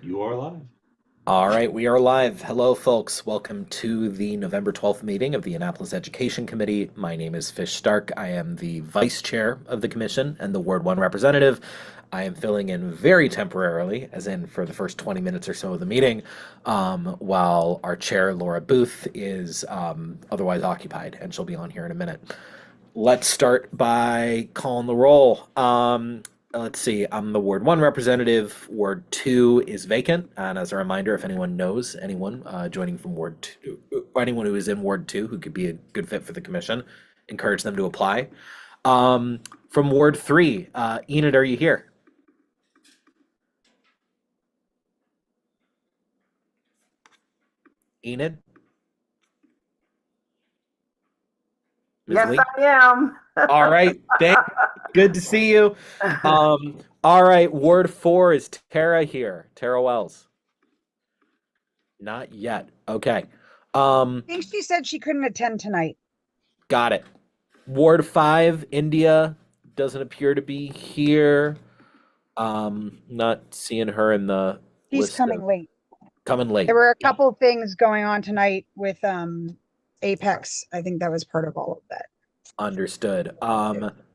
You are live. All right, we are live. Hello, folks. Welcome to the November 12th meeting of the Annapolis Education Committee. My name is Fish Stark. I am the vice chair of the commission and the Ward 1 representative. I am filling in very temporarily, as in for the first 20 minutes or so of the meeting, while our chair, Laura Booth, is otherwise occupied, and she'll be on here in a minute. Let's start by calling the roll. Let's see. I'm the Ward 1 representative. Ward 2 is vacant. And as a reminder, if anyone knows anyone joining from Ward 2, anyone who is in Ward 2 who could be a good fit for the commission, encourage them to apply. From Ward 3, Enid, are you here? Enid? Ms. Yes, Lee? I am. All right. Good to see you. All right. Ward 4 is Tara here. Tara Wells. Not yet. Okay. I think she said she couldn't attend tonight. Got it. Ward 5, India doesn't appear to be here. Not seeing her in the She's list coming of- late. Coming late. There were a couple of things going on tonight with Apex. I think that was part of all of that. Understood.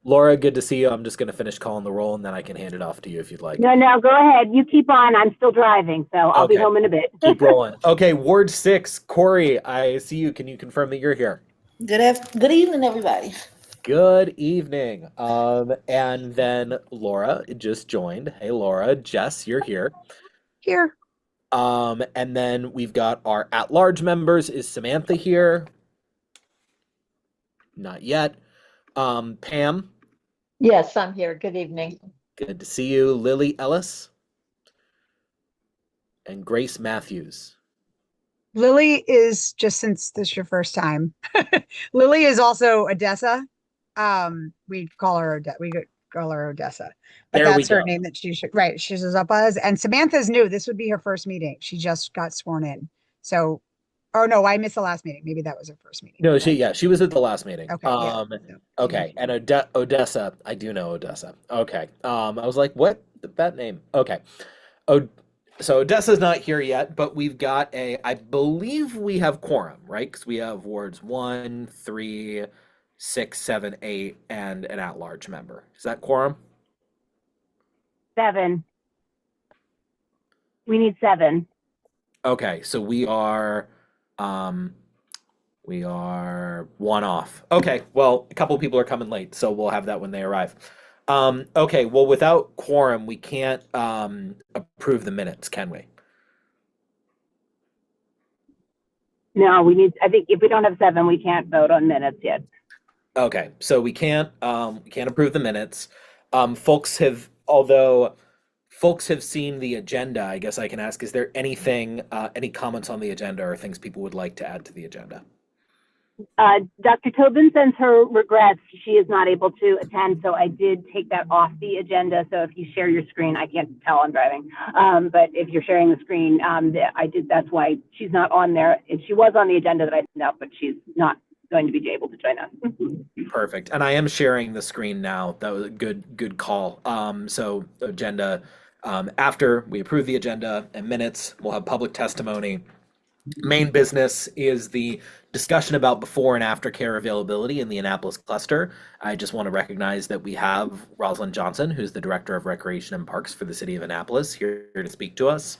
Laura, good to see you. I'm just going to finish calling the roll and then I can hand it off to you if you'd like. No, go ahead. You keep on. I'm still driving, so I'll be Okay. home in a bit. Keep rolling. Okay, Ward 6, Corey, I see you. Can you confirm that you're here? Good evening, everybody. Good evening. And then Laura just joined. Hey, Laura. Jess, you're here. Here. And then we've got our at-large members. Is Samantha here? Not yet. Pam, Yes, I'm here. Good evening. good to see you. Lily Ellis and Grace Matthews. Lily is, just since this is your first time, Lily is also Odessa. We call her Odessa, but There we that's her go. name that she should, right. She's up as, and Samantha's new. This would be her first meeting. She just got sworn in. So, oh no, I missed the last meeting. Maybe that was her first meeting. No, she was at the last meeting. Okay. Yeah. Okay, and Odessa, I do know Odessa. Okay. I was like, what? That name. Okay. So Odessa's not here yet, but we've got I believe we have quorum, right? Because we have wards 1, 3, 6, 7, 8, and an at-large member. Is that quorum? 7. We need 7. Okay, so we are one off. Okay, well, a couple people are coming late, so we'll have that when they arrive. Okay, well, without quorum, we can't approve the minutes, can we? No, I think if we don't have 7, we can't vote on minutes yet. Okay, so we can't approve the minutes. Although folks have seen the agenda, I guess I can ask, is there anything, any comments on the agenda or things people would like to add to the agenda? Dr. Tobin sends her regrets. She is not able to attend, so I did take that off the agenda. So if you share your screen, I can't tell I'm driving, but if you're sharing the screen, that's why she's not on there. And she was on the agenda that I sent out, but she's not going to be able to join us. Perfect. And I am sharing the screen now. That was a good call. So agenda, after we approve the agenda and minutes, we'll have public testimony. Main business is the discussion about before and after care availability in the Annapolis cluster. I just want to recognize that we have Rosalind Johnson, who's the Director of Recreation and Parks for the City of Annapolis, here to speak to us.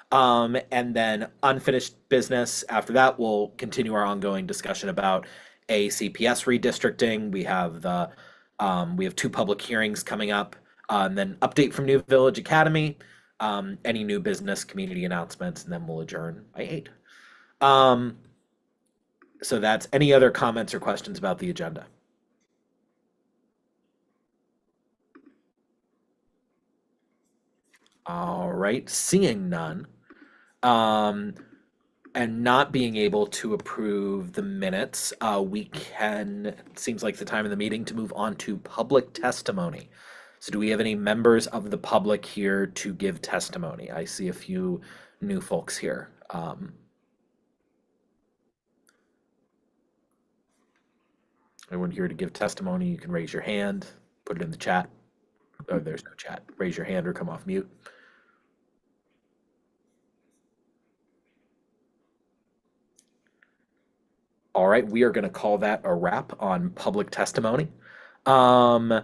And then unfinished business. After that, we'll continue our ongoing discussion about ACPS redistricting. We have 2 public hearings coming up, and then update from New Village Academy, any new business, community announcements, and then we'll adjourn by 8. So that's any other comments or questions about the agenda? All right, seeing none. And not being able to approve the minutes, it seems like the time of the meeting to move on to public testimony. So do we have any members of the public here to give testimony? I see a few new folks here. Anyone here to give testimony, you can raise your hand, put it in the chat. Oh, there's no chat. Raise your hand or come off mute. All right, we are going to call that a wrap on public testimony. Um,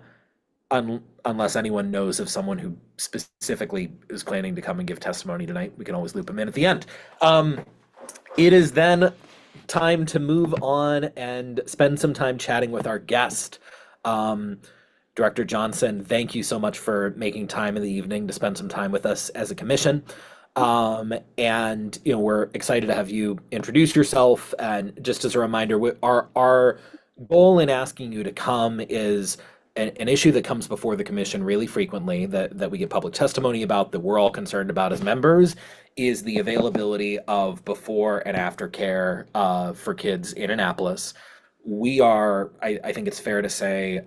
unless anyone knows of someone who specifically is planning to come and give testimony tonight, we can always loop them in at the end. It is then time to move on and spend some time chatting with our guest. Director Johnson, thank you so much for making time in the evening to spend some time with us as a commission. And we're excited to have you introduce yourself. And just as a reminder, our goal in asking you to come is an issue that comes before the commission really frequently, that we get public testimony about, that we're all concerned about as members, is the availability of before and after care for kids in Annapolis. We are, I think it's fair to say,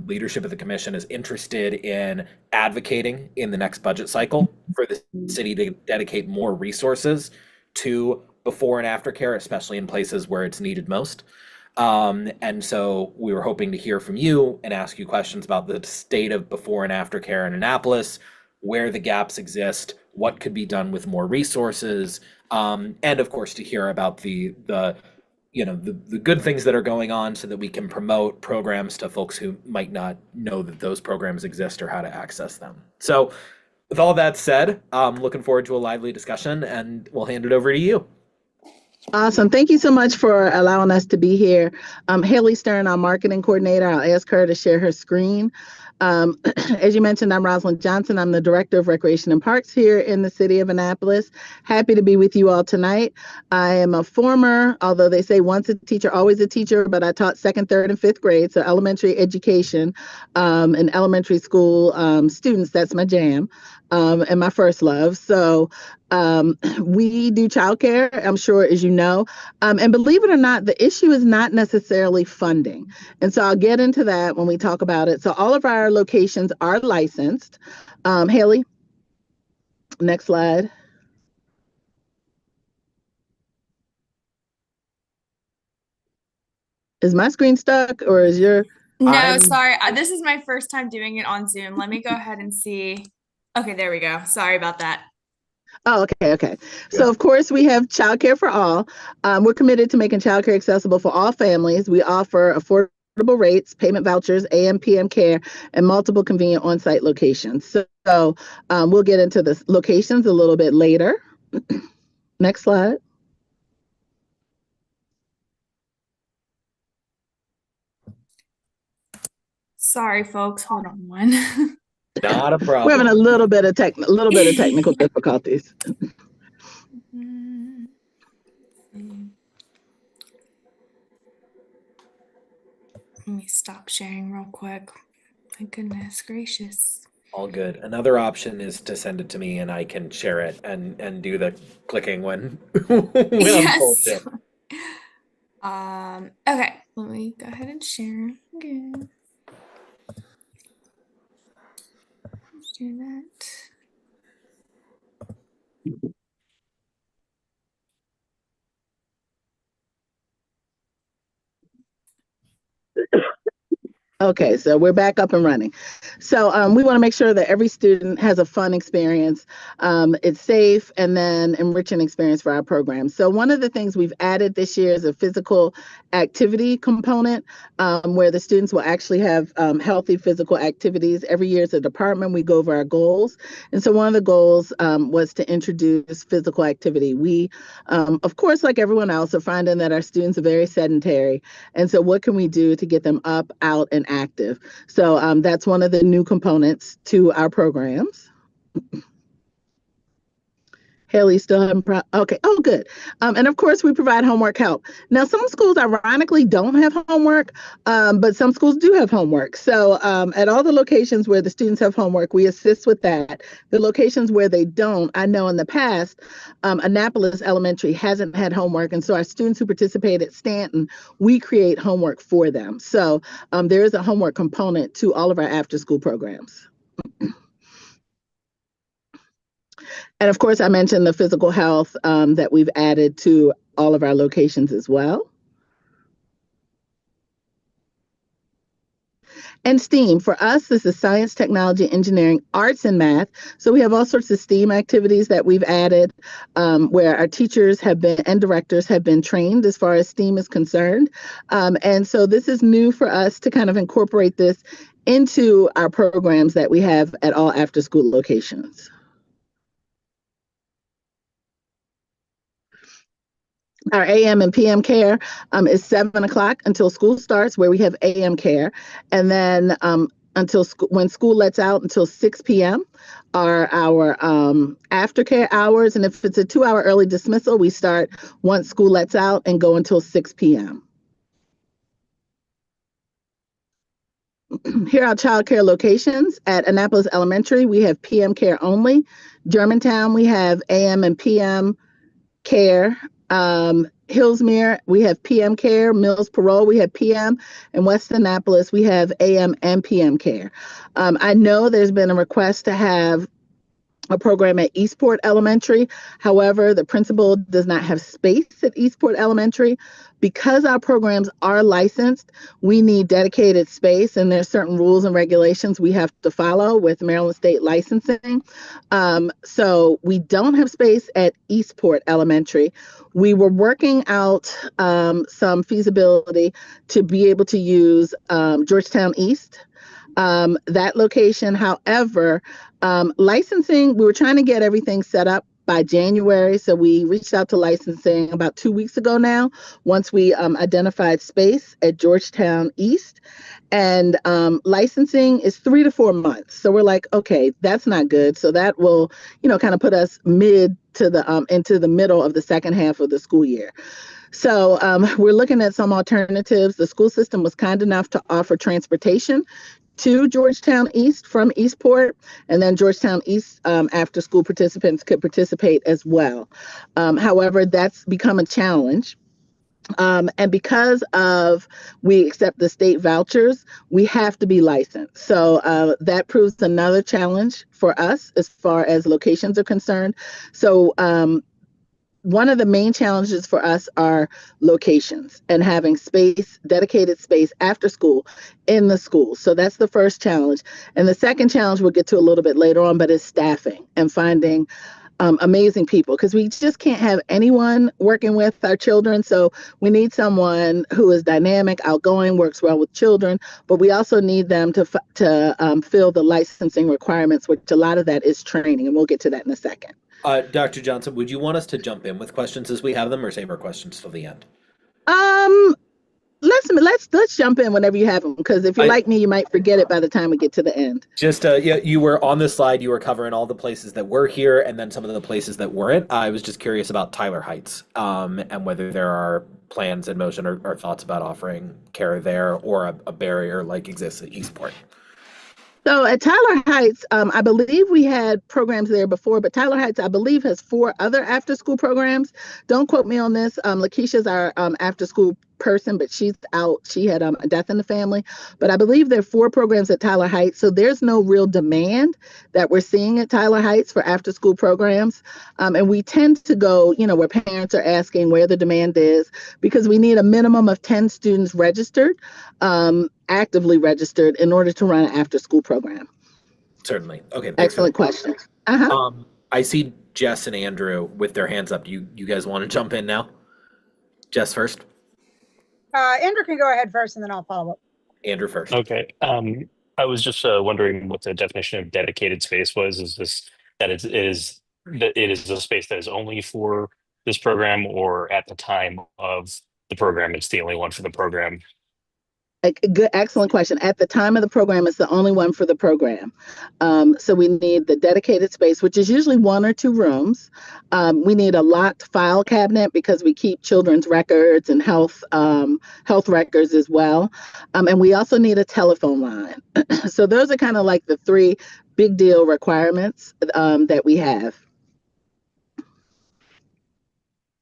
leadership of the commission is interested in advocating in the next budget cycle for the city to dedicate more resources to before and after care, especially in places where it's needed most. And so we were hoping to hear from you and ask you questions about the state of before and after care in Annapolis, where the gaps exist, what could be done with more resources, and of course to hear about the good things that are going on so that we can promote programs to folks who might not know that those programs exist or how to access them. So with all that said, I'm looking forward to a lively discussion, and we'll hand it over to you. Awesome. Thank you so much for allowing us to be here. Haley Stern, our marketing coordinator. I'll ask her to share her screen. As you mentioned, I'm Rosalind Johnson. I'm the Director of Recreation and Parks here in the city of Annapolis. Happy to be with you all tonight. I am a former, although they say once a teacher, always a teacher, but I taught 2nd, 3rd, and 5th grade, so elementary education and elementary school students. That's my jam and my first love. So we do childcare, I'm sure, as you know, and believe it or not, the issue is not necessarily funding. And so I'll get into that when we talk about it. So all of our locations are licensed. Haley, next slide. Is my screen stuck or is your? No, sorry. This is my first time doing it on Zoom. Let me go ahead and see. Okay, there we go. Sorry about that. Oh, okay. So, of course, we have childcare for all. We're committed to making childcare accessible for all families. We offer affordable rates, payment vouchers, AM, PM care, and multiple convenient on-site locations. So we'll get into the locations a little bit later. Next slide. Sorry, folks. Hold on one. Not a problem. We're having a little bit of technical difficulties. Let me stop sharing real quick. My goodness gracious. All good. Another option is to send it to me and I can share it and do the clicking when I'm told to. Okay, let me go ahead and share again. Let's do that. Okay, so we're back up and running. So we want to make sure that every student has a fun experience, it's safe, and then enriching experience for our program. So one of the things we've added this year is a physical activity component where the students will actually have healthy physical activities. Every year as a department, we go over our goals. And so one of the goals was to introduce physical activity. We, of course, like everyone else, are finding that our students are very sedentary. And so what can we do to get them up, out, and active? So that's one of the new components to our programs. Haley still having okay. Oh, good. And of course, we provide homework help. Now, some schools ironically don't have homework, but some schools do have homework. So at all the locations where the students have homework, we assist with that. The locations where they don't, I know in the past, Annapolis Elementary hasn't had homework. And so our students who participate at Stanton, we create homework for them. So there is a homework component to all of our after-school programs. And of course, I mentioned the physical health that we've added to all of our locations as well. And STEAM, for us, this is science, technology, engineering, arts, and math. So we have all sorts of STEAM activities that we've added where our teachers have been and directors have been trained as far as STEAM is concerned. And so this is new for us to kind of incorporate this into our programs that we have at all after school locations. Our AM and PM care is 7 o'clock until school starts, where we have AM care. And then until when school lets out until 6 p.m. are our aftercare hours. And if it's a 2-hour early dismissal, we start once school lets out and go until 6 p.m. Here are our child care locations. At Annapolis Elementary, we have PM care only. Germantown, we have AM and PM care. Hillsmere, we have PM care. Mills Parole, we have PM. And West Annapolis, we have AM and PM care. I know there's been a request to have a program at Eastport Elementary. However, the principal does not have space at Eastport Elementary. Because our programs are licensed, we need dedicated space, and there's certain rules and regulations we have to follow with Maryland State licensing. So we don't have space at Eastport Elementary. We were working out some feasibility to be able to use Georgetown East. That location, however, licensing, we were trying to get everything set up by January. So we reached out to licensing about 2 weeks ago now, once we identified space at Georgetown East. And licensing is 3 to 4 months. So we're like, okay, that's not good. So that will, kind of put us mid to the into the middle of the second half of the school year. So we're looking at some alternatives. The school system was kind enough to offer transportation to Georgetown East from Eastport, and then Georgetown East after school participants could participate as well. However, that's become a challenge. And because of we accept the state vouchers, we have to be licensed. So that proves another challenge for us as far as locations are concerned. So one of the main challenges for us are locations and having space, dedicated space after school in the school. So that's the first challenge. And the second challenge we'll get to a little bit later on, but is staffing and finding amazing people, because we just can't have anyone working with our children. So we need someone who is dynamic, outgoing, works well with children, but we also need them to fill the licensing requirements, which a lot of that is training. And we'll get to that in a second. Dr. Johnson, would you want us to jump in with questions as we have them, or save our questions till the end? Let's jump in whenever you have them, because if you're like me, you might forget it by the time we get to the end. Just yeah, you were on this slide. You were covering all the places that were here, and then some of the places that weren't. I was just curious about Tyler Heights, and whether there are plans in motion or thoughts about offering care there, or a barrier like exists at Eastport. So at Tyler Heights, I believe we had programs there before, but Tyler Heights, I believe, has 4 other after-school programs. Don't quote me on this. Lakeisha's our after-school person, but she's out. She had a death in the family. But I believe there are 4 programs at Tyler Heights. So there's no real demand that we're seeing at Tyler Heights for after-school programs. And we tend to go, where parents are asking where the demand is, because we need a minimum of 10 students registered, actively registered, in order to run an after-school program. Certainly. Okay. Excellent question. I see Jess and Andrew with their hands up. You guys want to jump in now? Jess first. Andrew can go ahead first, and then I'll follow up. Andrew first. Okay. I was just wondering what the definition of dedicated space was. Is this that it is a space that is only for this program, or at the time of the program, it's the only one for the program? Excellent question. At the time of the program, it's the only one for the program. So we need the dedicated space, which is usually 1 or 2 rooms. We need a locked file cabinet, because we keep children's records and health records as well. And we also need a telephone line. So those are kind of like the 3 big deal requirements that we have.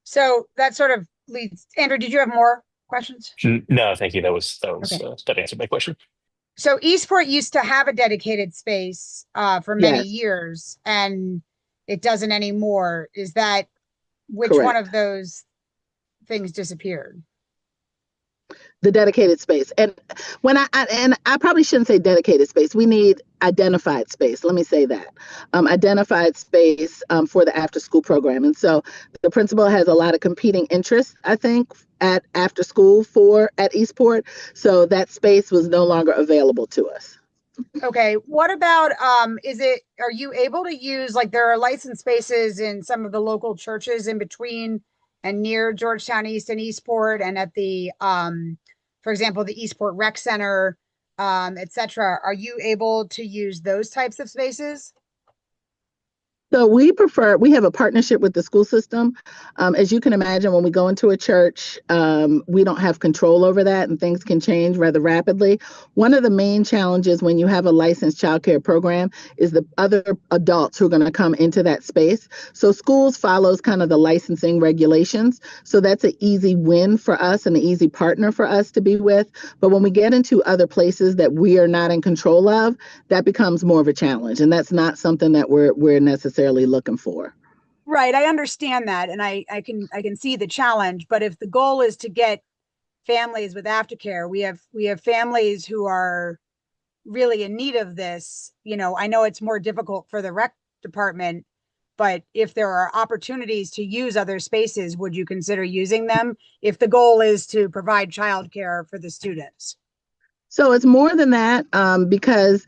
So that sort of leads, Andrew, did you have more questions? No, thank you. That Okay. That answered my question. So Eastport used to have a dedicated space for many Yes. years, and it doesn't anymore. Is that which Correct. one of those things disappeared? The dedicated space. And I probably shouldn't say dedicated space. We need identified space. Let me say that. Identified space for the after school program. And so the principal has a lot of competing interests, I think, at after school at Eastport. So that space was no longer available to us. Okay, what about, are you able to use, like, there are licensed spaces in some of the local churches in between and near Georgetown East and Eastport, and at the, for example, the Eastport Rec Center, et cetera. Are you able to use those types of spaces? So we have a partnership with the school system. As you can imagine, when we go into a church, we don't have control over that, and things can change rather rapidly. One of the main challenges when you have a licensed childcare program is the other adults who are going to come into that space. So schools follows kind of the licensing regulations. So that's an easy win for us and an easy partner for us to be with. But when we get into other places that we are not in control of, that becomes more of a challenge. And that's not something that we're necessarily looking for. Right, I understand that, and I can see the challenge. But if the goal is to get families with aftercare, we have families who are really in need of this. You know, I know it's more difficult for the rec department, but if there are opportunities to use other spaces, would you consider using them if the goal is to provide childcare for the students? So it's more than that, because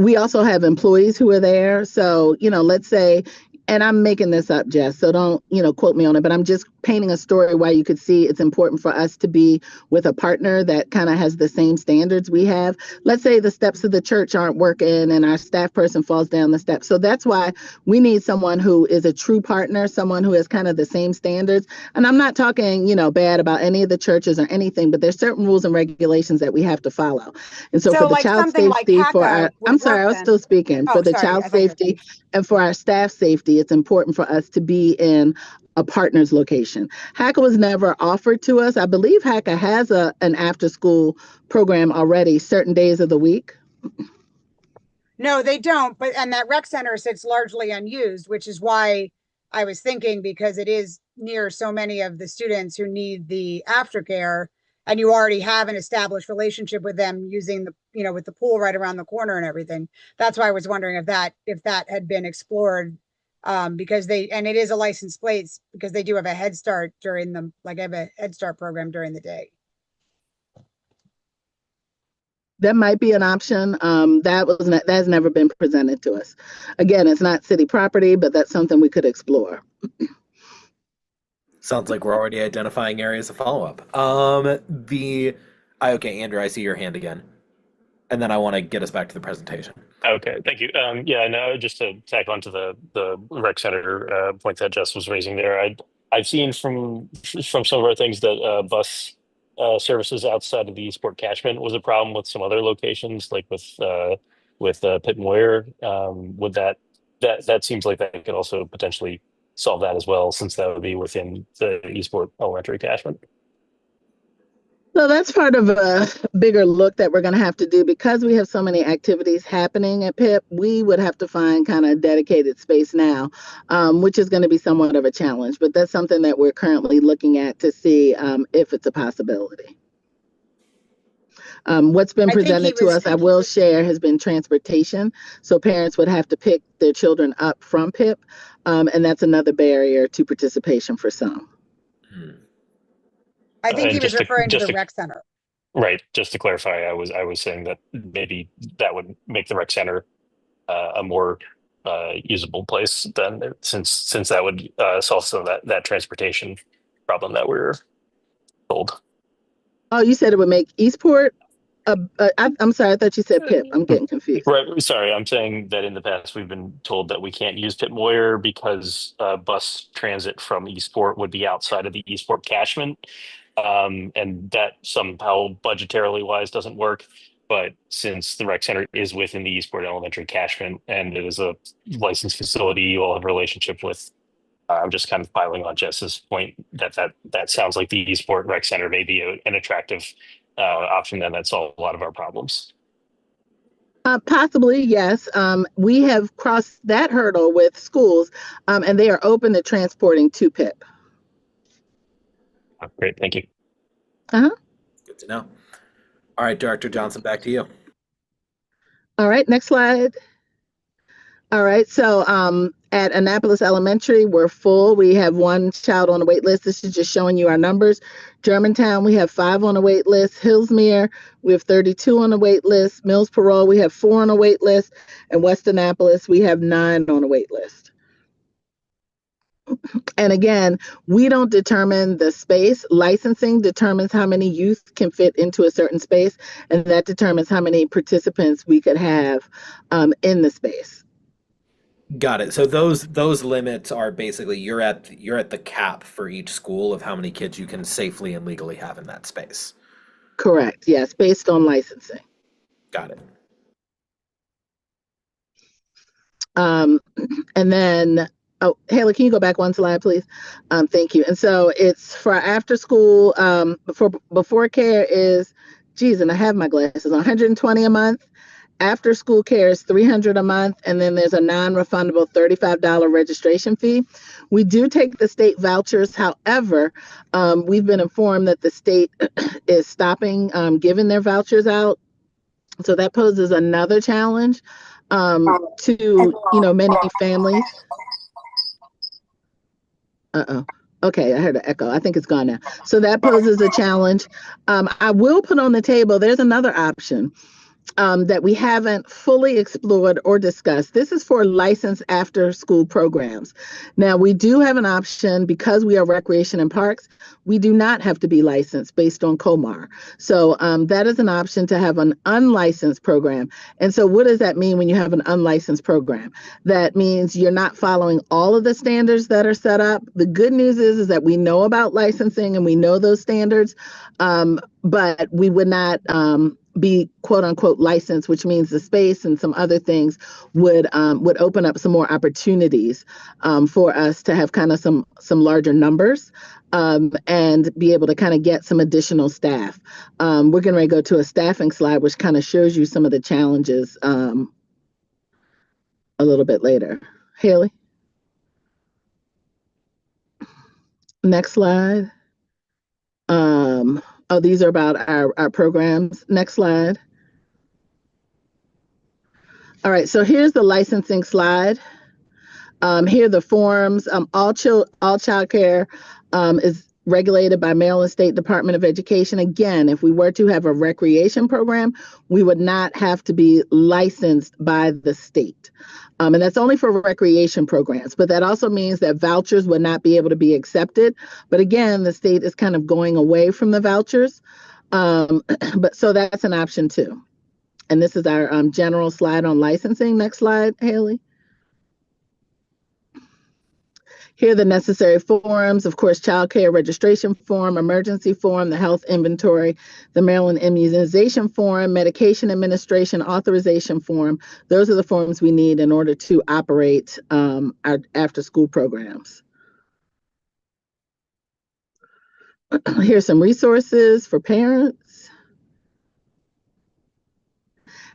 we also have employees who are there. So, let's say, and I'm making this up, Jess, so don't, quote me on it, but I'm just painting a story where you could see it's important for us to be with a partner that kind of has the same standards we have. Let's say the steps of the church aren't working and our staff person falls down the steps. So that's why we need someone who is a true partner, someone who has kind of the same standards. And I'm not talking, bad about any of the churches or anything, but there's certain rules and regulations that we have to follow. And so for the like child something like safety, for HACA our, would I'm sorry, work I was then. still speaking. Oh, For the sorry, child I thought you were safety finished. and for our staff safety, it's important for us to be in a partner's location. HACA was never offered to us. I believe HACA has an after-school program already, certain days of the week. No, they don't. And that rec center sits largely unused, which is why I was thinking, because it is near so many of the students who need the aftercare, and you already have an established relationship with them using the, with the pool right around the corner and everything. That's why I was wondering if that had been explored, because it is a licensed place because they do have a Head Start have a Head Start program during the day. That might be an option. That has never been presented to us. Again, it's not city property, but that's something we could explore. Sounds like we're already identifying areas of follow-up. Okay, Andrew, I see your hand again. And then I want to get us back to the presentation. Okay, thank you. Yeah, no, just to tack onto the rec center point that Jess was raising there. I've seen from some of our things that bus services outside of the Eastport catchment was a problem with some other locations, like with Pitt Moyer. Would that seems like that could also potentially solve that as well, since that would be within the Eastport elementary catchment. So that's part of a bigger look that we're going to have to do because we have so many activities happening at PIP. We would have to find kind of dedicated space now, which is going to be somewhat of a challenge. But that's something that we're currently looking at to see if it's a possibility. What's been presented to us, I will share, has been transportation. So parents would have to pick their children up from PIP, and that's another barrier to participation for some. I think he was referring to the rec center. Right. Just to clarify, I was saying that maybe that would make the rec center a more usable place then, since that would solve some of that transportation problem that we're told. Oh, you said it would make Eastport? I'm sorry, I thought you said PIP. I'm getting confused. Right. Sorry, I'm saying that in the past we've been told that we can't use Pitt Moyer because bus transit from Eastport would be outside of the Eastport catchment. And that somehow budgetarily wise doesn't work. But since the rec center is within the Eastport Elementary catchment and it is a licensed facility you all have a relationship with, I'm just kind of piling on Jess's point that sounds like the Eastport Rec Center may be an attractive option then that solves a lot of our problems. Possibly, yes. We have crossed that hurdle with schools, and they are open to transporting to PIP. Great, thank you. Uh-huh. Good to know. All right, Director Johnson, back to you. All right, next slide. All right, so at Annapolis Elementary, we're full. We have one child on the wait list. This is just showing you our numbers. Germantown, we have 5 on the wait list. Hillsmere, we have 32 on the wait list. Mills Parole, we have 4 on the wait list. And West Annapolis, we have 9 on the wait list. And again, we don't determine the space. Licensing determines how many youth can fit into a certain space, and that determines how many participants we could have in the space. Got it. So those limits are basically you're at the cap for each school of how many kids you can safely and legally have in that space. Correct. Yes, based on licensing. Got it. And then, oh, Haley, can you go back one slide, please? Thank you. And so it's for after school, before care is, geez, and I have my glasses on, 120 a month. After school care is $300 a month, and then there's a non-refundable $35 registration fee. We do take the state vouchers. However, we've been informed that the state is stopping giving their vouchers out. So that poses another challenge to many families. Okay, I heard an echo. I think it's gone now. So that poses a challenge. I will put on the table, there's another option that we haven't fully explored or discussed. This is for licensed after school programs. Now, we do have an option because we are Recreation and Parks. We do not have to be licensed based on COMAR. So that is an option to have an unlicensed program. And so what does that mean when you have an unlicensed program? That means you're not following all of the standards that are set up. The good news is that we know about licensing and we know those standards, but we would not be quote unquote licensed, which means the space and some other things would open up some more opportunities for us to have kind of some larger numbers and be able to kind of get some additional staff. We're going to go to a staffing slide, which kind of shows you some of the challenges a little bit later. Haley. Next slide. Oh, these are about our programs. Next slide. All right, so here's the licensing slide. Here are the forms. All child care is regulated by Maryland State Department of Education. Again, if we were to have a recreation program, we would not have to be licensed by the state. And that's only for recreation programs, but that also means that vouchers would not be able to be accepted. But again, the state is kind of going away from the vouchers. But so that's an option too. And this is our general slide on licensing. Next slide, Haley. Here are the necessary forms, of course, child care registration form, emergency form, the health inventory, the Maryland immunization form, medication administration authorization form. Those are the forms we need in order to operate our after school programs. Here's some resources for parents.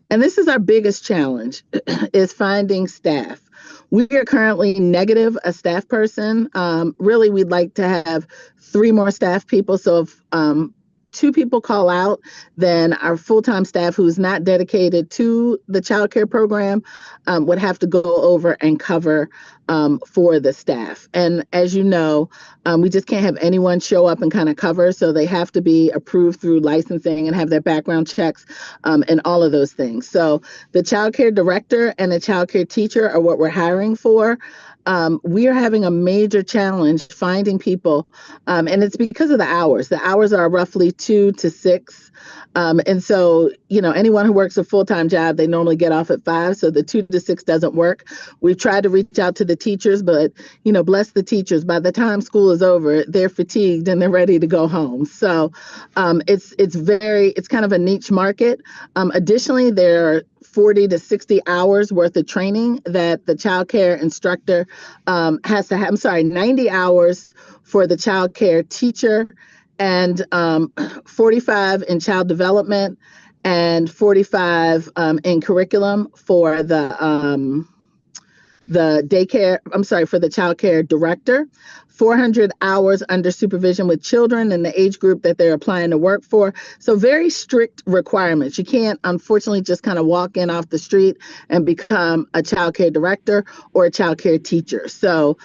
And this is our biggest challenge, is finding staff. We are currently negative a staff person. Really, we'd like to have 3 more staff people. So if 2 people call out, then our full-time staff who's not dedicated to the child care program would have to go over and cover for the staff. And as you know, we just can't have anyone show up and kind of cover. So they have to be approved through licensing and have their background checks and all of those things. So the child care director and the child care teacher are what we're hiring for. We are having a major challenge finding people, and it's because of the hours. The hours are roughly 2 to 6. And so, anyone who works a full-time job, they normally get off at 5. So the 2 to 6 doesn't work. We've tried to reach out to the teachers, but, bless the teachers. By the time school is over, they're fatigued and they're ready to go home. So it's kind of a niche market. Additionally, there are 40 to 60 hours worth of training that the child care instructor has to have. 90 hours for the child care teacher, and 45 in child development and 45 in curriculum for the the for the child care director, 400 hours under supervision with children in the age group that they're applying to work for. So very strict requirements. You can't, unfortunately, just kind of walk in off the street and become a child care director or a child care teacher. So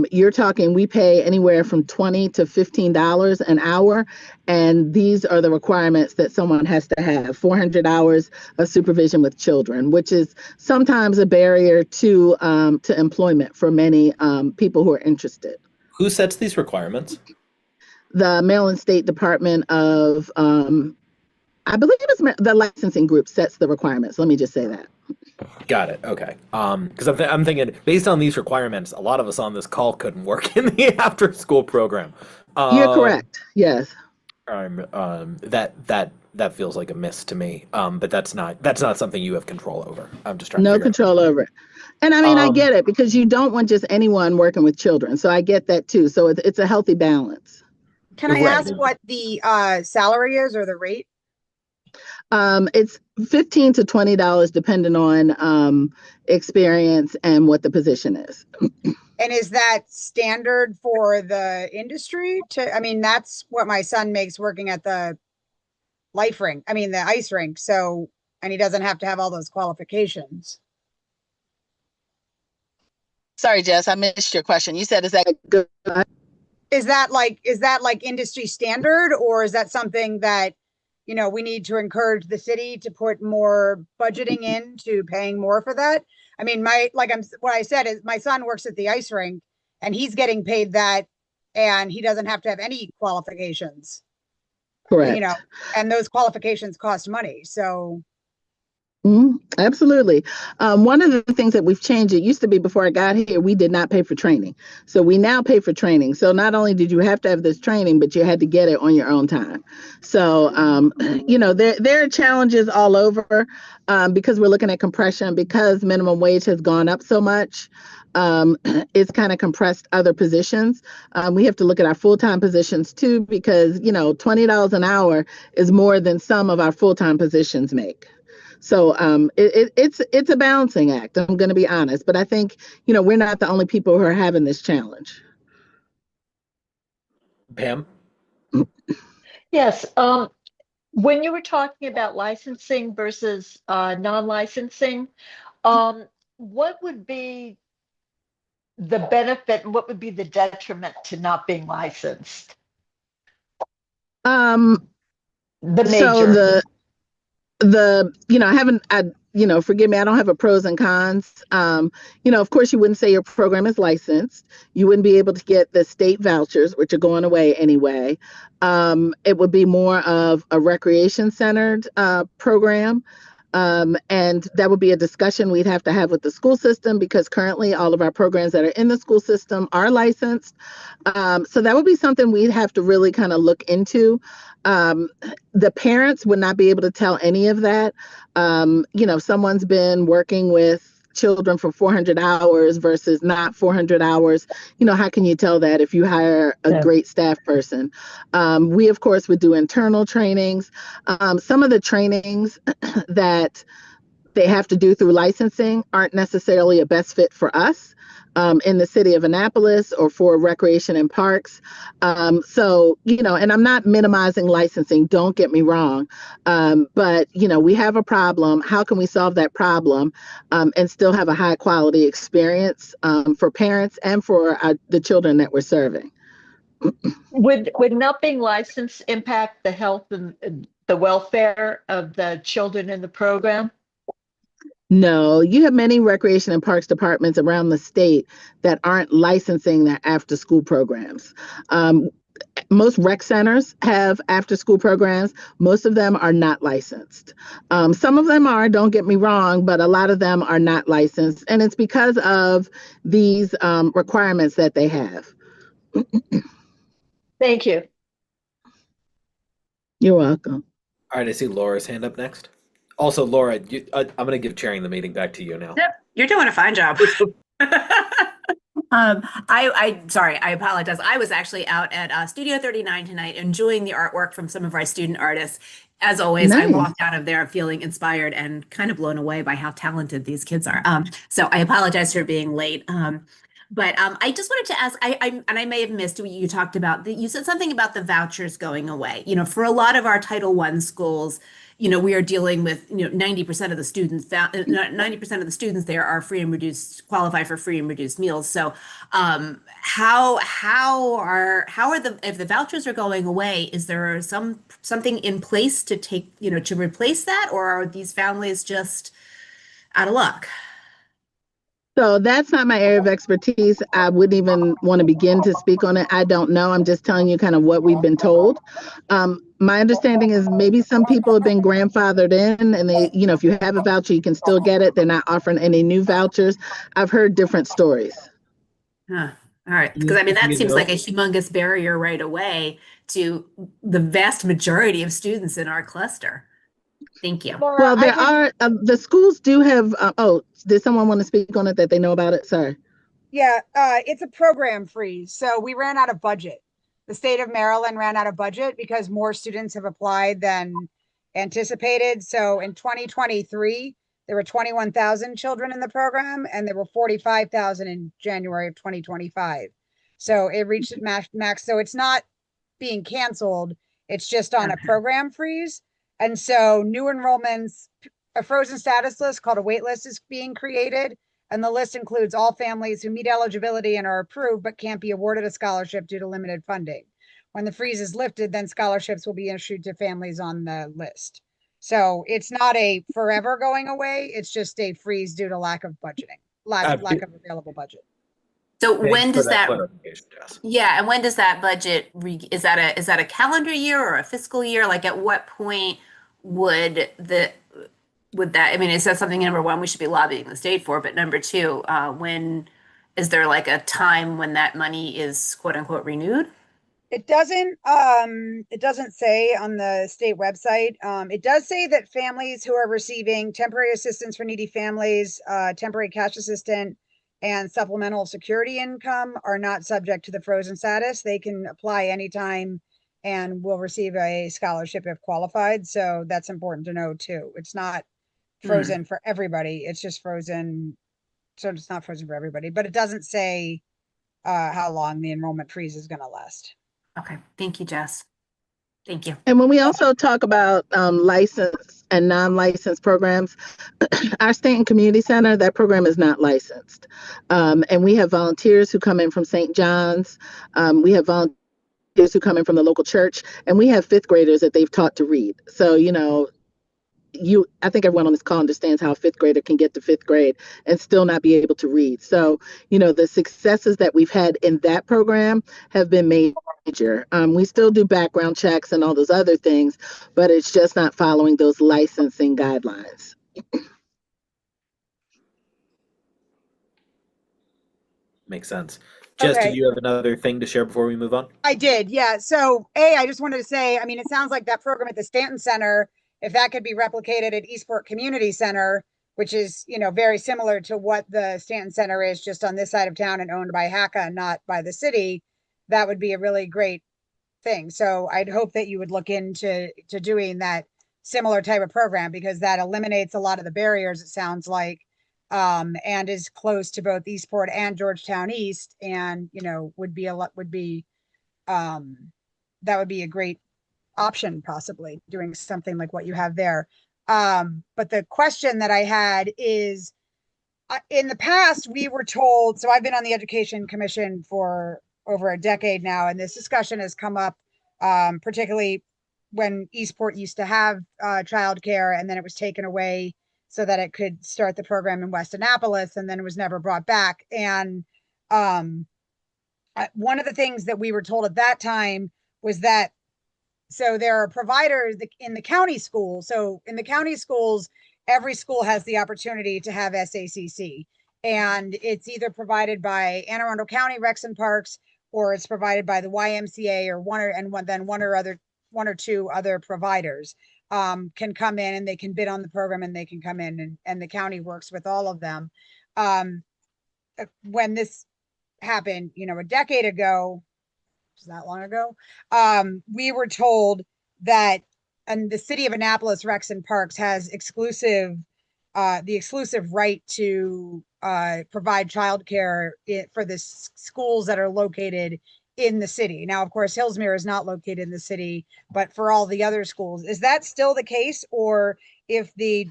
you're talking, we pay anywhere from $20 to $15 an hour. And these are the requirements that someone has to have: 400 hours of supervision with children, which is sometimes a barrier to employment for many people who are interested. Who sets these requirements? The Maryland State Department of, I believe it's the licensing group sets the requirements. Let me just say that. Got it. Okay. Because I'm thinking, based on these requirements, a lot of us on this call couldn't work in the after-school program. You're correct. Yes. That feels like a miss to me. But that's not something you have control over. I'm just trying. No to control over it. And I mean, I get it, because you don't want just anyone working with children. So I get that too. So it's a healthy balance. Can I Right. ask what the salary is or the rate? It's $15 to $20 depending on experience and what the position is. And is that standard for the industry? I mean, that's what my son makes working at the the ice rink. So, and he doesn't have to have all those qualifications. Sorry, Jess, I missed your question. You said, is that Good. Is that like industry standard, or is that something that, we need to encourage the city to put more budgeting into paying more for that? I mean, what I said is my son works at the ice rink and he's getting paid that, and he doesn't have to have any qualifications, Correct. and those qualifications cost money. So Absolutely. One of the things that we've changed, it used to be before I got here, we did not pay for training. So we now pay for training. So not only did you have to have this training, but you had to get it on your own time. So, there are challenges all over because we're looking at compression, because minimum wage has gone up so much. It's kind of compressed other positions. We have to look at our full-time positions too, because, $20 an hour is more than some of our full-time positions make. So it's a balancing act. I'm going to be honest, but I think, we're not the only people who are having this challenge. Pam? Yes. When you were talking about licensing versus non-licensing, what would be the benefit and what would be the detriment to not being licensed? So forgive me, I don't have a pros and cons. Of course, you wouldn't say your program is licensed. You wouldn't be able to get the state vouchers, which are going away anyway. It would be more of a recreation-centered program. And that would be a discussion we'd have to have with the school system, because currently all of our programs that are in the school system are licensed. So that would be something we'd have to really kind of look into. The parents would not be able to tell any of that. Someone's been working with children for 400 hours versus not 400 hours. How can you tell that if you hire a great staff person? We, of course, would do internal trainings. Some of the trainings that they have to do through licensing aren't necessarily a best fit for us in the city of Annapolis or for recreation and parks. And I'm not minimizing licensing, don't get me wrong. But, we have a problem. How can we solve that problem and still have a high quality experience for parents and for the children that we're serving? Would not being licensed impact the health and the welfare of the children in the program? No, you have many recreation and parks departments around the state that aren't licensing their after-school programs. Most rec centers have after-school programs. Most of them are not licensed. Some of them are, don't get me wrong, but a lot of them are not licensed. And it's because of these requirements that they have. Thank you. You're welcome. All right, I see Laura's hand up next. Also, Laura, I'm going to give chairing the meeting back to you now. Yep, you're doing a fine job. Sorry, I apologize. I was actually out at Studio 39 tonight, enjoying the artwork from some of our student artists. As always, I Nice. walked out of there feeling inspired and kind of blown away by how talented these kids are. So I apologize for being late. But I just wanted to ask, and I may have missed what you talked about. You said something about the vouchers going away. You know, for a lot of our Title I schools, you know, we are dealing with, you know, 90% of the students, 90% of the students there are free and reduced, qualify for free and reduced meals. So how are if the vouchers are going away, is there something in place to take, you know, to replace that, or are these families just out of luck? So that's not my area of expertise. I wouldn't even want to begin to speak on it. I don't know. I'm just telling you kind of what we've been told. My understanding is maybe some people have been grandfathered in and they, you know, if you have a voucher, you can still get it. They're not offering any new vouchers. I've heard different stories. Huh. All right. Because I mean, that seems like a humongous barrier right away to the vast majority of students in our cluster. Thank you. Laura, Well, I there can- are, the schools do have, oh, did someone want to speak on it that they know about it? Sorry. Yeah, it's a program freeze. So we ran out of budget. The state of Maryland ran out of budget because more students have applied than anticipated. So in 2023, there were 21,000 children in the program, and there were 45,000 in January of 2025. So it reached max. So it's not being canceled. It's just on a program freeze. And so new enrollments, a frozen status list called a wait list is being created. And the list includes all families who meet eligibility and are approved but can't be awarded a scholarship due to limited funding. When the freeze is lifted, then scholarships will be issued to families on the list. So it's not a forever going away. It's just a freeze due to lack of budgeting, lack of available budget. So when does that? clarification, Jess. Yeah, and when does that budget is that a calendar year or a fiscal year? Like at what point would that, I mean, is that something, number one, we should be lobbying the state for, but number two, when is there like a time when that money is quote unquote renewed? It doesn't say on the state website. It does say that families who are receiving temporary assistance for needy families, temporary cash assistance, and supplemental security income are not subject to the frozen status. They can apply anytime and will receive a scholarship if qualified. So that's important to know too. It's not frozen for everybody. It's just frozen. So it's not frozen for everybody, but it doesn't say how long the enrollment freeze is going to last. Okay, thank you, Jess. Thank you. And when we also talk about licensed and non-licensed programs, our State and Community Center, that program is not licensed. And we have volunteers who come in from St. John's. We have volunteers who come in from the local church, and we have fifth graders that they've taught to read. So, you know, I think everyone on this call understands how a fifth grader can get to fifth grade and still not be able to read. So, you know, the successes that we've had in that program have been major. We still do background checks and all those other things, but it's just not following those licensing guidelines. Makes sense. Jess, Okay. did you have another thing to share before we move on? I did, yeah. So I just wanted to say, I mean, it sounds like that program at the Stanton Center, if that could be replicated at Eastport Community Center, which is, you know, very similar to what the Stanton Center is, just on this side of town and owned by HACA and not by the city, that would be a really great thing. So I'd hope that you would look into doing that similar type of program, because that eliminates a lot of the barriers, it sounds like, and is close to both Eastport and Georgetown East, and, you know, that would be a great option, possibly doing something like what you have there. But the question that I had is, in the past, we were told, so I've been on the Education Commission for over a decade now, and this discussion has come up, particularly when Eastport used to have childcare, and then it was taken away so that it could start the program in West Annapolis, and then it was never brought back. And one of the things that we were told at that time was that, so there are providers in the county schools. So in the county schools, every school has the opportunity to have SACC, and it's either provided by Anne Arundel County Recs and Parks, or it's provided by the YMCA, or one or two other providers can come in, and they can bid on the program, and they can come in, and the county works with all of them. When this happened, you know, a decade ago, was that long ago, we were told that, and the city of Annapolis Recs and Parks has the exclusive right to provide childcare for the schools that are located in the city. Now, of course, Hillsmere is not located in the city, but for all the other schools, is that still the case? Or if the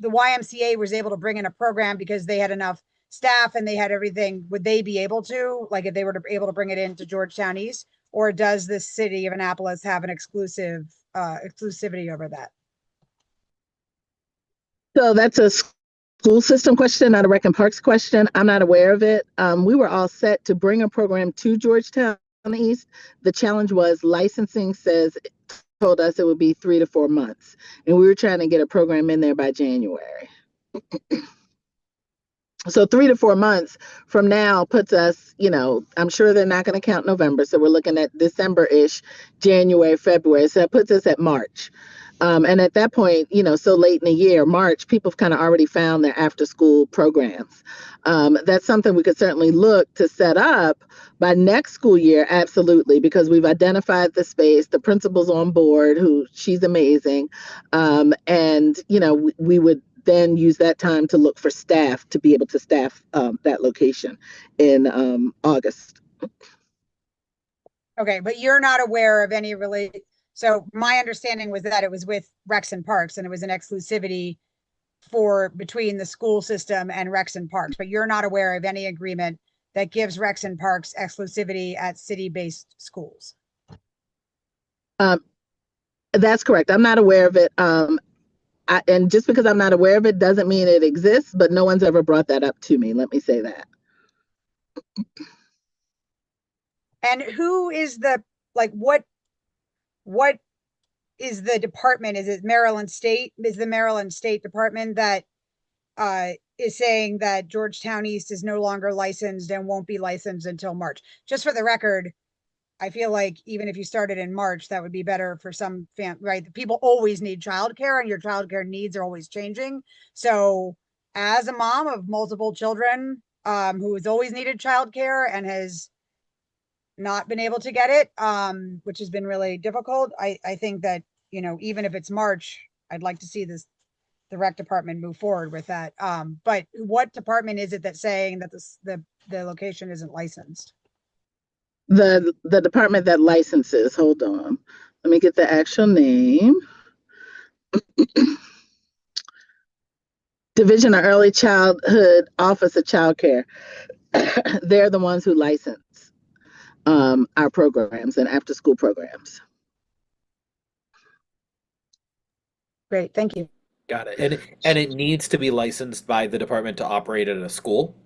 YMCA was able to bring in a program because they had enough staff and they had everything, would they be able to, like, if they were able to bring it into Georgetown East? Or does the city of Annapolis have an exclusivity over that? So that's a school system question, not a Rec and Parks question. I'm not aware of it. We were all set to bring a program to Georgetown East. The challenge was licensing told us it would be 3 to 4 months, and we were trying to get a program in there by January. So 3 to 4 months from now puts us, I'm sure they're not going to count November. So we're looking at December-ish, January, February. So that puts us at March. And at that point, so late in the year, March, people have kind of already found their after school programs. That's something we could certainly look to set up by next school year. Absolutely. Because we've identified the space, the principal's on board, she's amazing. And, we would then use that time to look for staff to be able to staff that location in August. Okay, but you're not aware of any so my understanding was that it was with Recs and Parks and it was an exclusivity between the school system and Recs and Parks, but you're not aware of any agreement that gives Recs and Parks exclusivity at city-based schools. That's correct. I'm not aware of it. And just because I'm not aware of it doesn't mean it exists, but no one's ever brought that up to me. Let me say that. And who is what is the department? Is it Maryland State? Is the Maryland State Department that is saying that Georgetown East is no longer licensed and won't be licensed until March? Just for the record, I feel like even if you started in March, that would be better for some right? People always need childcare and your childcare needs are always changing. So as a mom of multiple children who has always needed childcare and has not been able to get it, which has been really difficult, I think that, even if it's March, I'd like to see the rec department move forward with that. But what department is it that's saying that the location isn't licensed? The department that licenses, hold on, let me get the actual name. Division of Early Childhood Office of Child Care. They're the ones who license our programs and after school programs. Great, thank you. Got it. And it needs to be licensed by the department to operate at a school?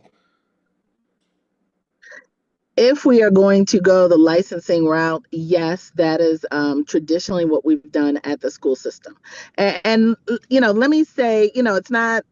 If we are going to go the licensing route, yes, that is traditionally what we've done at the school system. And let me say, it's not,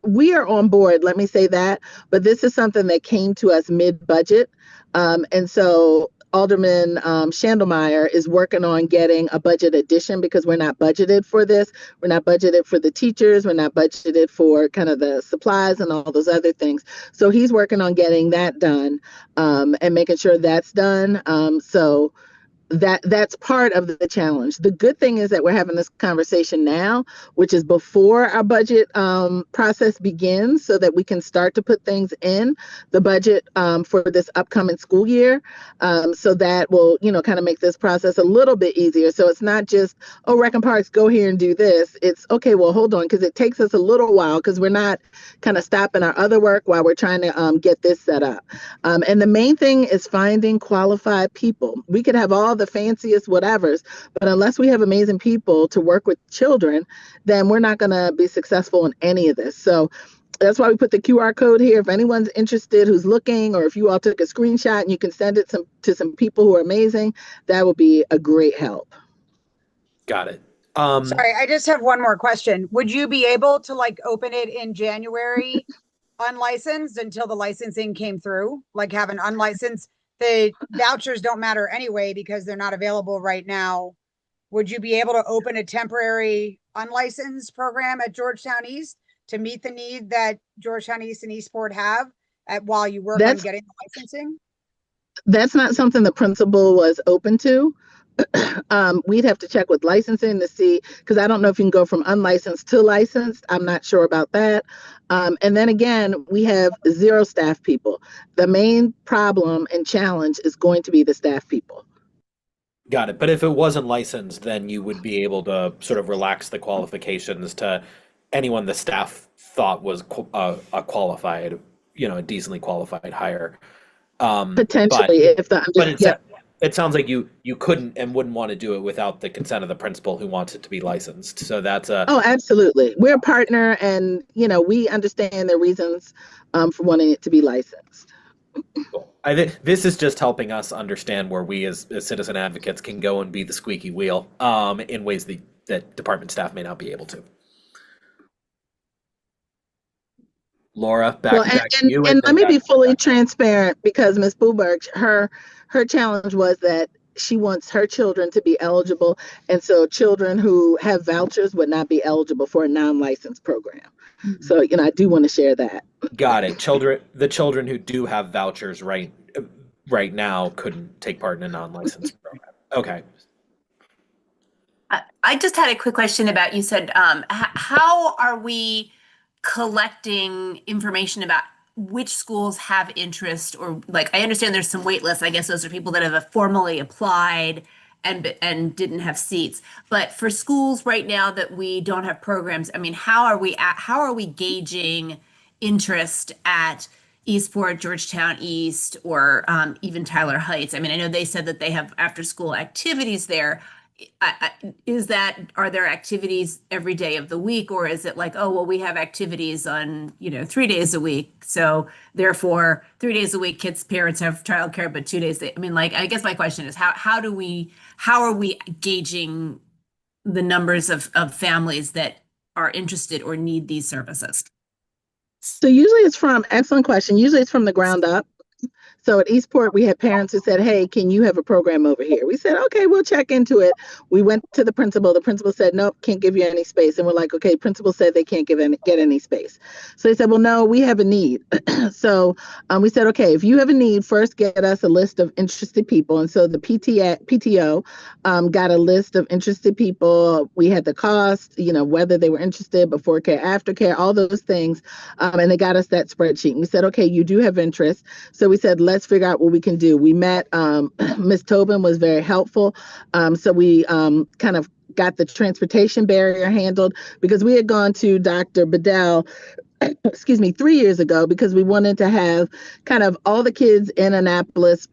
we are on board, let me say that, but this is something that came to us mid-budget. And so Alderman Schandelmeyer is working on getting a budget addition because we're not budgeted for this. We're not budgeted for the teachers. We're not budgeted for kind of the supplies and all those other things. So he's working on getting that done and making sure that's done. So that's part of the challenge. The good thing is that we're having this conversation now, which is before our budget process begins, so that we can start to put things in the budget for this upcoming school year. So that will, kind of make this process a little bit easier. So it's not just, Rec and Parks, go here and do this. It's okay, well, hold on, because it takes us a little while because we're not kind of stopping our other work while we're trying to get this set up. And the main thing is finding qualified people. We could have all the fanciest whatevers, but unless we have amazing people to work with children, then we're not going to be successful in any of this. So that's why we put the QR code here. If anyone's interested who's looking, or if you all took a screenshot and you can send it to some people who are amazing, that would be a great help. Got it. Sorry, I just have one more question. Would you be able to open it in January unlicensed until the licensing came through? Like have an unlicensed, the vouchers don't matter anyway because they're not available right now. Would you be able to open a temporary unlicensed program at Georgetown East to meet the need that Georgetown East and Eastport have while you work on getting the licensing? That's not something the principal was open to. We'd have to check with licensing to see, because I don't know if you can go from unlicensed to licensed. I'm not sure about that. And then again, we have 0 staff people. The main problem and challenge is going to be the staff people. Got it. But if it wasn't licensed, then you would be able to sort of relax the qualifications to anyone the staff thought was a qualified, a decently qualified hire. Potentially, It sounds like you couldn't and wouldn't want to do it without the consent of the principal who wants it to be licensed. So that's Oh, absolutely. We're a partner, and we understand their reasons for wanting it to be licensed. cool. I think this is just helping us understand where we as citizen advocates can go and be the squeaky wheel in ways that department staff may not be able to. Laura, back to you. And let me be fully transparent, because Ms. Boberg, her challenge was that she wants her children to be eligible, and so children who have vouchers would not be eligible for a non-licensed program. Mm-hmm. So I do want to share that. Got it. The children who do have vouchers right now couldn't take part in a non-licensed program. Okay. I just had a quick question about, you said, how are we collecting information about which schools have interest, or like, I understand there's some wait lists. I guess those are people that have formally applied and didn't have seats. But for schools right now that we don't have programs, I mean, how are we gauging interest at Eastport, Georgetown East, or even Tyler Heights? I mean, I know they said that they have after school activities there. Are there activities every day of the week, or is it like, oh, well, we have activities on 3 days a week, so therefore 3 days a week kids' parents have childcare, but 2 days I guess my question is how are we gauging the numbers of families that are interested or need these services? So usually excellent question, usually it's from the ground up. So at Eastport, we had parents who said, hey, can you have a program over here? We said, okay, we'll check into it. We went to the principal. The principal said, nope, can't give you any space. And we're like, okay, principal said they can't get any space. So they said, well, no, we have a need. So we said, okay, if you have a need, first get us a list of interested people. And so the PTO got a list of interested people. We had the cost, whether they were interested, before care, after care, all those things. And they got us that spreadsheet. And we said, okay, you do have interest. So we said, let's figure out what we can do. We met, Ms. Tobin was very helpful. So we kind of got the transportation barrier handled, because we had gone to Dr. Bedell, 3 years ago, because we wanted to have kind of all the kids in Annapolis,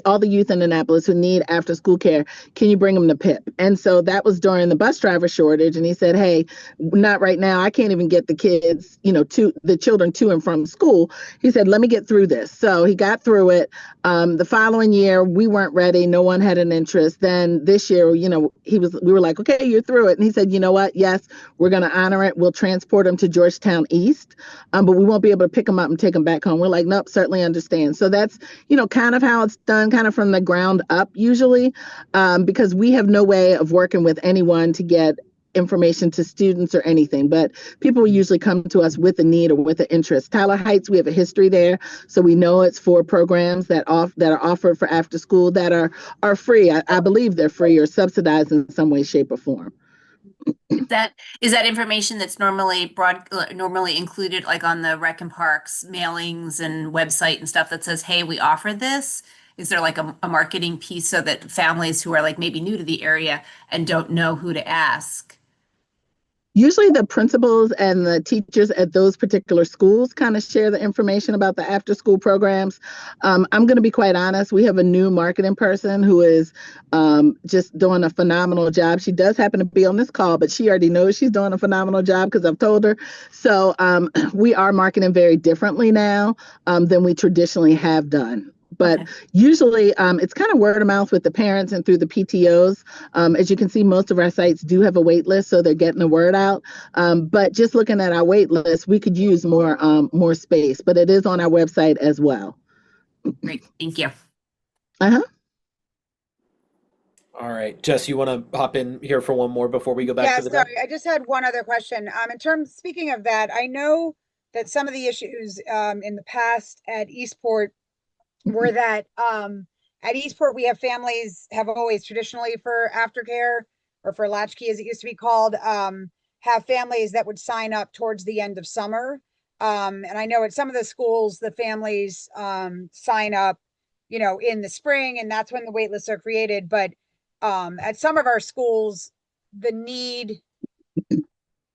all the youth in Annapolis who need after school care, can you bring them to PIP? And so that was during the bus driver shortage. And he said, hey, not right now. I can't even get the kids, the children to and from school. He said, let me get through this. So he got through it. The following year, we weren't ready. No one had an interest. Then this year, we were like, okay, you're through it. And he said, you know what? Yes, we're going to honor it. We'll transport them to Georgetown East, but we won't be able to pick them up and take them back home. We're like, nope, certainly understand. So that's, kind of how it's done, kind of from the ground up usually, because we have no way of working with anyone to get information to students or anything, but people usually come to us with a need or with an interest. Tyler Heights, we have a history there, so we know it's for programs that are offered for after school that are free. I believe they're free or subsidized in some way, shape, or form. Is that information that's normally included, like on the Rec and Parks mailings and website and stuff, that says, hey, we offer this? Is there like a marketing piece so that families who are like maybe new to the area and don't know who to ask? Usually the principals and the teachers at those particular schools kind of share the information about the after school programs. I'm going to be quite honest. We have a new marketing person who is just doing a phenomenal job. She does happen to be on this call, but she already knows she's doing a phenomenal job because I've told her. So we are marketing very differently now than we traditionally have done. But usually it's kind of word of mouth with the parents and through the PTOs. As you can see, most of our sites do have a wait list, so they're getting the word out. But just looking at our wait list, we could use more space, but it is on our website as well. Great, thank you. All right, Jess, you want to hop in here for one more before we go back Yeah, to the deck? sorry, I just had one other question. Speaking of that, I know that some of the issues in the past at Eastport were that at Eastport we have families have always traditionally for aftercare or for latchkey as it used to be called, have families that would sign up towards the end of summer. And I know at some of the schools the families sign up, in the spring, and that's when the wait lists are created. But at some of our schools, the need